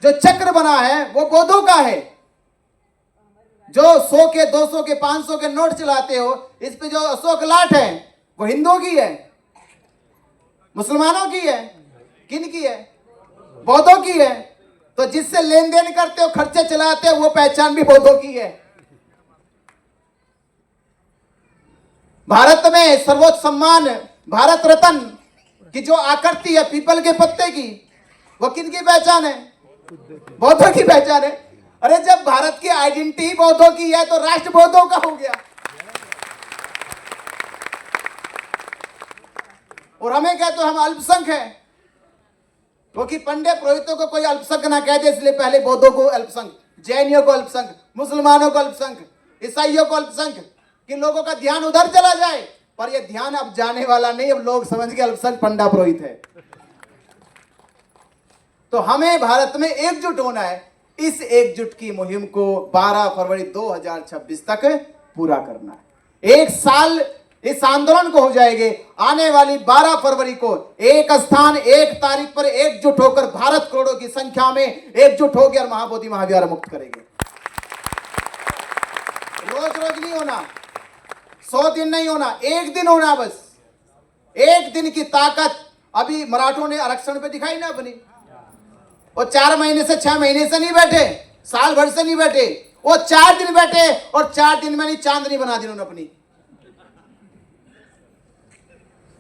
जो चक्र बना है वो बौद्धों का है। जो 100 के 200 के 500 के नोट चलाते हो, इस पे जो अशोक लाट है वो हिंदुओं की है, मुसलमानों की है, किन की है? बौद्धों की है। तो जिससे लेन देन करते हो, खर्चे चलाते हो, वो पहचान भी बौद्धों की है। भारत में सर्वोच्च सम्मान भारत रत्न की जो आकृति है पीपल के पत्ते की, वो किनकी पहचान है? बौद्धों की पहचान है। अरे जब भारत की आइडेंटिटी बौद्धों की है तो राष्ट्र बौद्धों का हो गया। और हमें कहते हम अल्पसंख्यक हैं, क्योंकि पंडित पुरोहितों को कोई अल्पसंख्यक ना कह दे, इसलिए पहले बौद्धों को अल्पसंख्यक, जैनियों को अल्पसंख्यक, मुसलमानों को अल्पसंख्यक, ईसाइयों को अल्पसंख्यक, कि लोगों का ध्यान उधर चला जाए। पर यह ध्यान अब जाने वाला नहीं, अब लोग समझ के अल्पसंख्यक पंडित पुरोहित है। तो हमें भारत में एकजुट होना है। इस एकजुट की मुहिम को 12 फरवरी 2026 तक पूरा करना है। एक साल इस आंदोलन को हो जाएंगे। आने वाली 12 फरवरी को एक स्थान, एक तारीख पर एकजुट होकर भारत करोड़ों की संख्या में एकजुट होकर और महाबोधि महाविहार मुक्त करेंगे। रोज रोज नहीं होना, 100 दिन नहीं होना, एक दिन होना बस। एक दिन की ताकत अभी मराठों ने आरक्षण पे दिखाई ना अपनी। वो 4 महीने से 6 महीने से नहीं बैठे, साल भर से नहीं बैठे, वो 4 दिन बैठे और 4 दिन में नहीं चांदनी बना दी उन्होंने अपनी।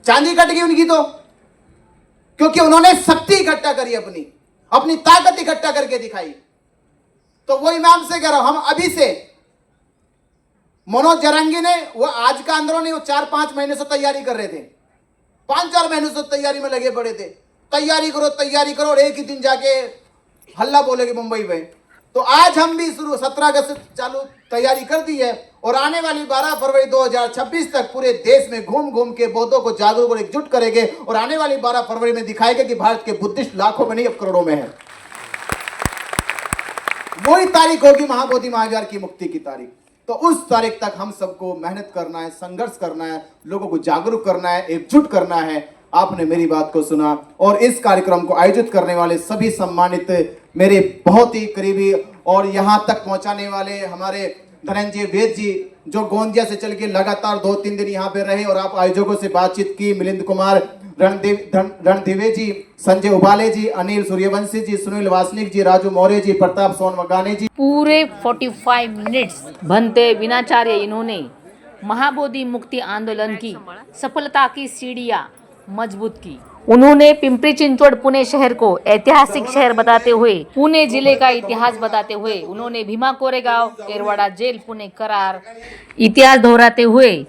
चांदी कट गई उनकी तो, क्योंकि उन्होंने शक्ति इकट्ठा करी, अपनी ताकत इकट्ठा करके दिखाई। तो वही मैं आपसे कह रहा हूं, हम अभी से मनोज जरंगी ने, वो आज का आंदोलन नहीं, वो 4-5 महीने से तैयारी कर रहे थे, 5-4 महीने से तैयारी में लगे पड़े थे। तैयारी करो और एक ही दिन जाके हल्ला बोलेगे मुंबई में। तो आज हम भी शुरू 17 अगस्त से चालू तैयारी कर दी है और आने वाली 12 फरवरी 2026 तक पूरे देश में घूम घूम के बौद्धों को जागरूक और एकजुट करेंगे और आने वाली 12 फरवरी में दिखाएंगे कि भारत के बुद्धिस्ट लाखों में नहीं, अब करोड़ों में है। वही तारीख होगी महाबोधि महाविहार की मुक्ति की तारीख। तो उस तारीख तक हम सबको मेहनत करना है, संघर्ष करना है, लोगों को जागरूक करना है, एकजुट करना है। आपने मेरी बात को सुना और इस कार्यक्रम को आयोजित करने वाले सभी सम्मानित मेरे बहुत ही करीबी और यहाँ तक पहुँचाने वाले हमारे धनंजय वेद जी, जो गोंदिया से चल के लगातार 2-3 दिन यहाँ पे रहे और आप आयोजकों से बातचीत की, मिलिंद कुमार रणदिवे जी, संजय उबाले जी, अनिल सूर्यवंशी जी, सुनील वासनिक जी, राजू मौर्य जी, प्रताप सोनवगाने जी। पूरे 45 मिनट्स भंते विनाचार्य इन्होंने महाबोधि मुक्ति आंदोलन की सफलता की सीढ़ियां मजबूत की। उन्होंने पिंपरी चिंचवड़ पुणे शहर को ऐतिहासिक शहर बताते हुए, पुणे जिले का इतिहास बताते हुए, उन्होंने भीमा कोरेगांव, एरवाड़ा जेल, पुणे करार इतिहास दोहराते हुए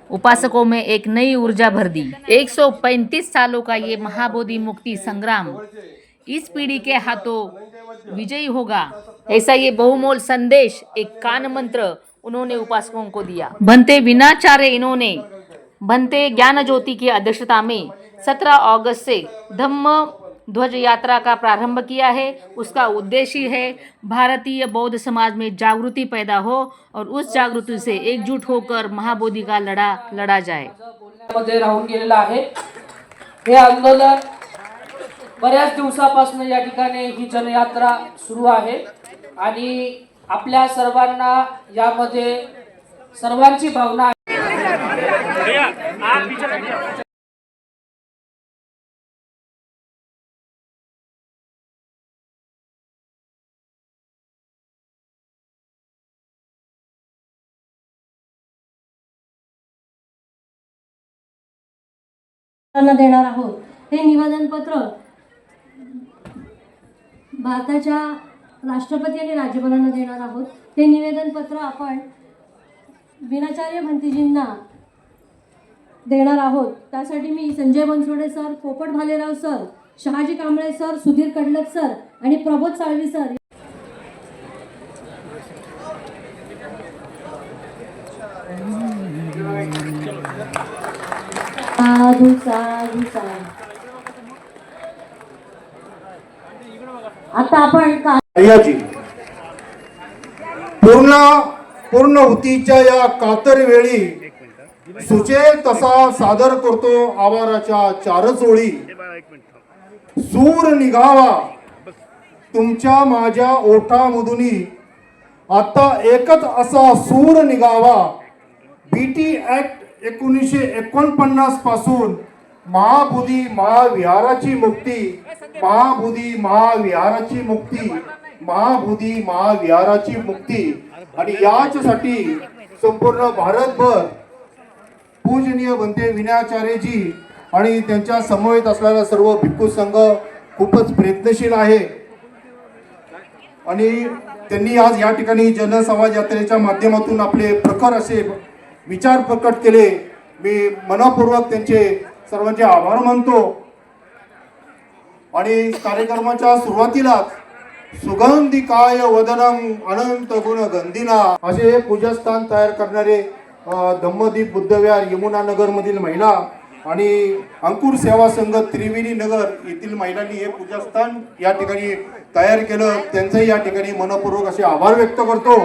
उपासकों में एक नई ऊर्जा भर दी। 135 सालों का ये महाबोधि मुक्ति संग्राम इस पीढ़ी के हाथों विजयी होगा, ऐसा ये बहुमोल संदेश, एक कान मंत्र उन्होंने उपासकों को दिया। भंते विनाचार्य इन्होंने भंते ज्ञान ज्योति की अध्यक्षता में 17 अगस्त से धम्म ध्वज यात्रा का प्रारंभ किया है। उसका उद्देश्य है भारतीय बौद्ध समाज में जागृति पैदा हो और उस जागृति से एकजुट होकर महाबोधि का लढा जाए। बोलण्यामध्ये राहून गेलेला आहे। हे आंदोलन बऱ्याच दिवसापासून या ठिकाणी ही जनयात्रा सुरू आहे आणि आपल्या सर्वांना यामध्ये सर्वांची भावना देणार आहोत। हे निवेदन पत्र भारताच्या राष्ट्रपती आणि राज्यपालांना देणार आहोत. ते निवेदनपत्र आपण विनाचार्य भंतेजींना देणार आहोत. त्यासाठी मी संजय बनसोडे सर, पोपट Bhalerao sir, Shahaji Kamble sir, Sudhir Kadlak sir आणि प्रबोध साळवी सर साधू साधू साधू. आता आपण अय्याजी पूर्णहुतीच्या या कातर वेळी सुचेल तसा सादर करतो आवाराच्या चारच ओळी. सूर निघावा तुमच्या माझ्या ओठामधुनी, आता एकच असा सूर निघावा. बीटी ऍक्ट 1949 पासून महाबोधी महाविहाराची मुक्ती, महाबोधी महाविहाराची मुक्ती, महाबोधी महाविहाराची मुक्ती. आणि याच्यासाठी संपूर्ण भारतभर पूजनीय भंते विनाचार्यजी आणि त्यांच्या समवेत असलेला सर्व भिक्खू संघ खूपच प्रयत्नशील आहे. आणि त्यांनी आज या ठिकाणी जनसंवाद यात्रेच्या माध्यमातून आपले प्रखर असे विचार प्रकट केले. मी मनपूर्वक त्यांचे सर्वांचे आभार मानतो. आणि कार्यक्रमाच्या सुरुवातीलाच सुगंधिकाय वदनम अनंत गुण गंधिना असे हे पूजास्थान तयार करणारे धम्मदीप बुद्धविहार यमुना नगर मधील महिला आणि अंकुर सेवा संघ त्रिवेणी नगर येथील महिलांनी हे पूजास्थान या ठिकाणी तयार केलं. त्यांचंही या ठिकाणी मनपूर्वक असे आभार व्यक्त करतो.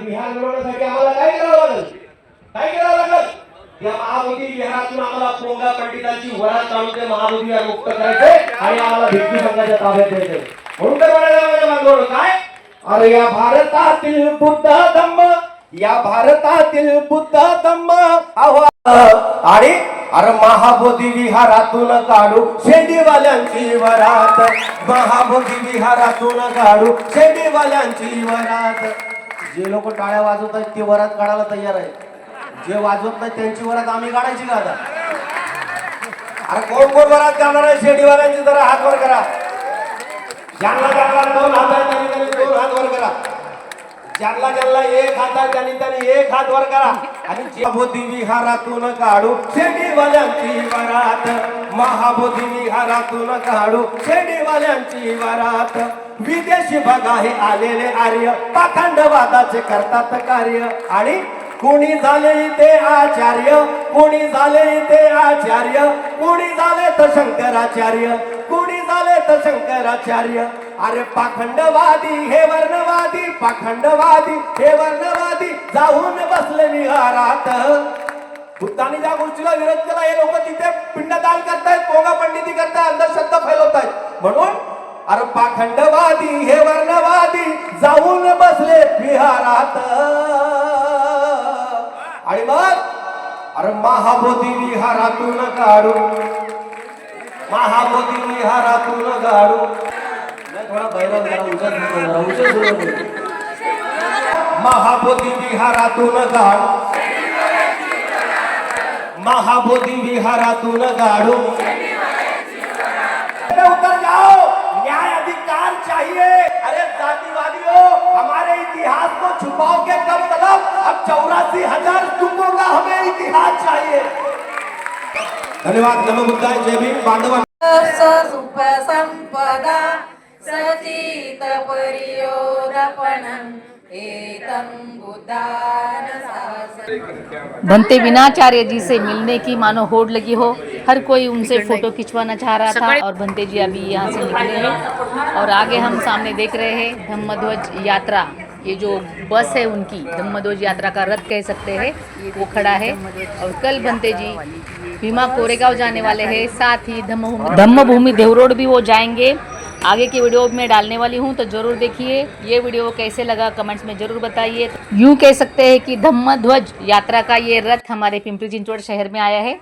विहार मिळवण्यासाठी आम्हाला काय करावं लागेल? काय करावं लागेल? या महाबोधी विहारातून आम्हाला पोंगा पंडितांची वरात काढून ते महाबोधी विहार मुक्त करायचे आणि आम्हाला भिक्खू संघाच्या ताब्यात द्यायचे. म्हणून तर म्हणायला माझ्या बांधवांनो काय, अरे या भारतातील बुद्ध धम्म, या भारतातील बुद्ध धम्म आणि अरे महाबोधी विहारातून काढू शेंडीवाल्यांची वरात, महाबोधी विहारातून काढू शेंडीवाल्यांची वरात. जे लोक टाळ्या वाजवत आहेत ते वरात काढायला तयार आहे. जे वाजवत नाही त्यांची वरात आम्ही काढायची का आता? अरे कोण कोण वरात काढणार आहे शेंडीवाल्यांची? जरा हात वर करा. ज्यांना ज्यांना 2 हात आहेत त्यांनी 2 हात वर करा. ज्यांना ज्यांना 1 हात आहे त्यांनी 1 हात वर करा. आणि महाबोधी विहारातून काढू शेंडीवाल्यांची वरात, महाबोधी विहारातून काढू शेंडीवाल्यांची वरात. विदेशी बघा हे आलेले आर्य पाखंडवादाचे करतात कार्य. आणि कोणी झाले इथे आचार्य, कोणी झाले इथे आचार्य, कोणी झाले तर शंकराचार्य, कोणी झाले तर शंकराचार्य. अरे पाखंडवादी हे वर्णवादी, पाखंडवादी हे वर्णवादी जाऊन बसले विहारात. बुद्धांनी ज्या गोष्टीला विरोध केला हे लोक तिथे पिंडदान करतायत, पोंगा पंडिती करतायत, अंधश्रद्धा फैलवतायत. म्हणून अरे पाखंडवादी हे वर्णवादी जाऊन बसले विहारात. आणि मग अरे महाबोधी विहारातून काढू, महाबोधी विहारातून काढू. थोडा बैरव जरा उचल, महाबोधी विहारातून काढू, महाबोधी विहारातून काढू. उतर जाओ, न्याय अधिकार चाहिए. अरे जातिवादियों, हमारे इतिहास को छुपाओगे कब तलब? अब 84,000 स्तूपों का हमें इतिहास चाहिए. धन्यवाद. नमो बुद्धाय. जय भीम. बांधवांनो, संपदा सचित परियोदपणं भंते विनाचार्य जी से मिलने की मानो होड़ लगी हो, हर कोई उनसे फोटो खिंचवाना चाह रहा था। और भंते जी अभी यहाँ से निकले हैं और आगे हम सामने देख रहे हैं धम्मध्वज यात्रा, ये जो बस है उनकी धम्मध्वज यात्रा का रथ कह सकते हैं, वो खड़ा है। और कल भंते जी भीमा कोरेगांव जाने वाले हैं, साथ ही धम्मभूमि देवरोड भी वो जाएंगे। आगे की वीडियो में डालने वाली हूँ, तो ज़रूर देखिए। ये वीडियो कैसे लगा कमेंट्स में ज़रूर बताइए। यूँ कह सकते हैं कि धम्मध्वज यात्रा का ये रथ हमारे पिंपरी चिंचवड़ शहर में आया है।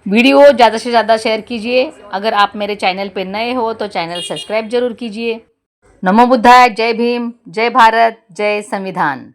वीडियो ज़्यादा से ज़्यादा शेयर कीजिए। अगर आप मेरे चैनल पर नए हो तो चैनल सब्सक्राइब जरूर कीजिए। नमो बुद्धाय, जय भीम, जय भारत, जय संविधान।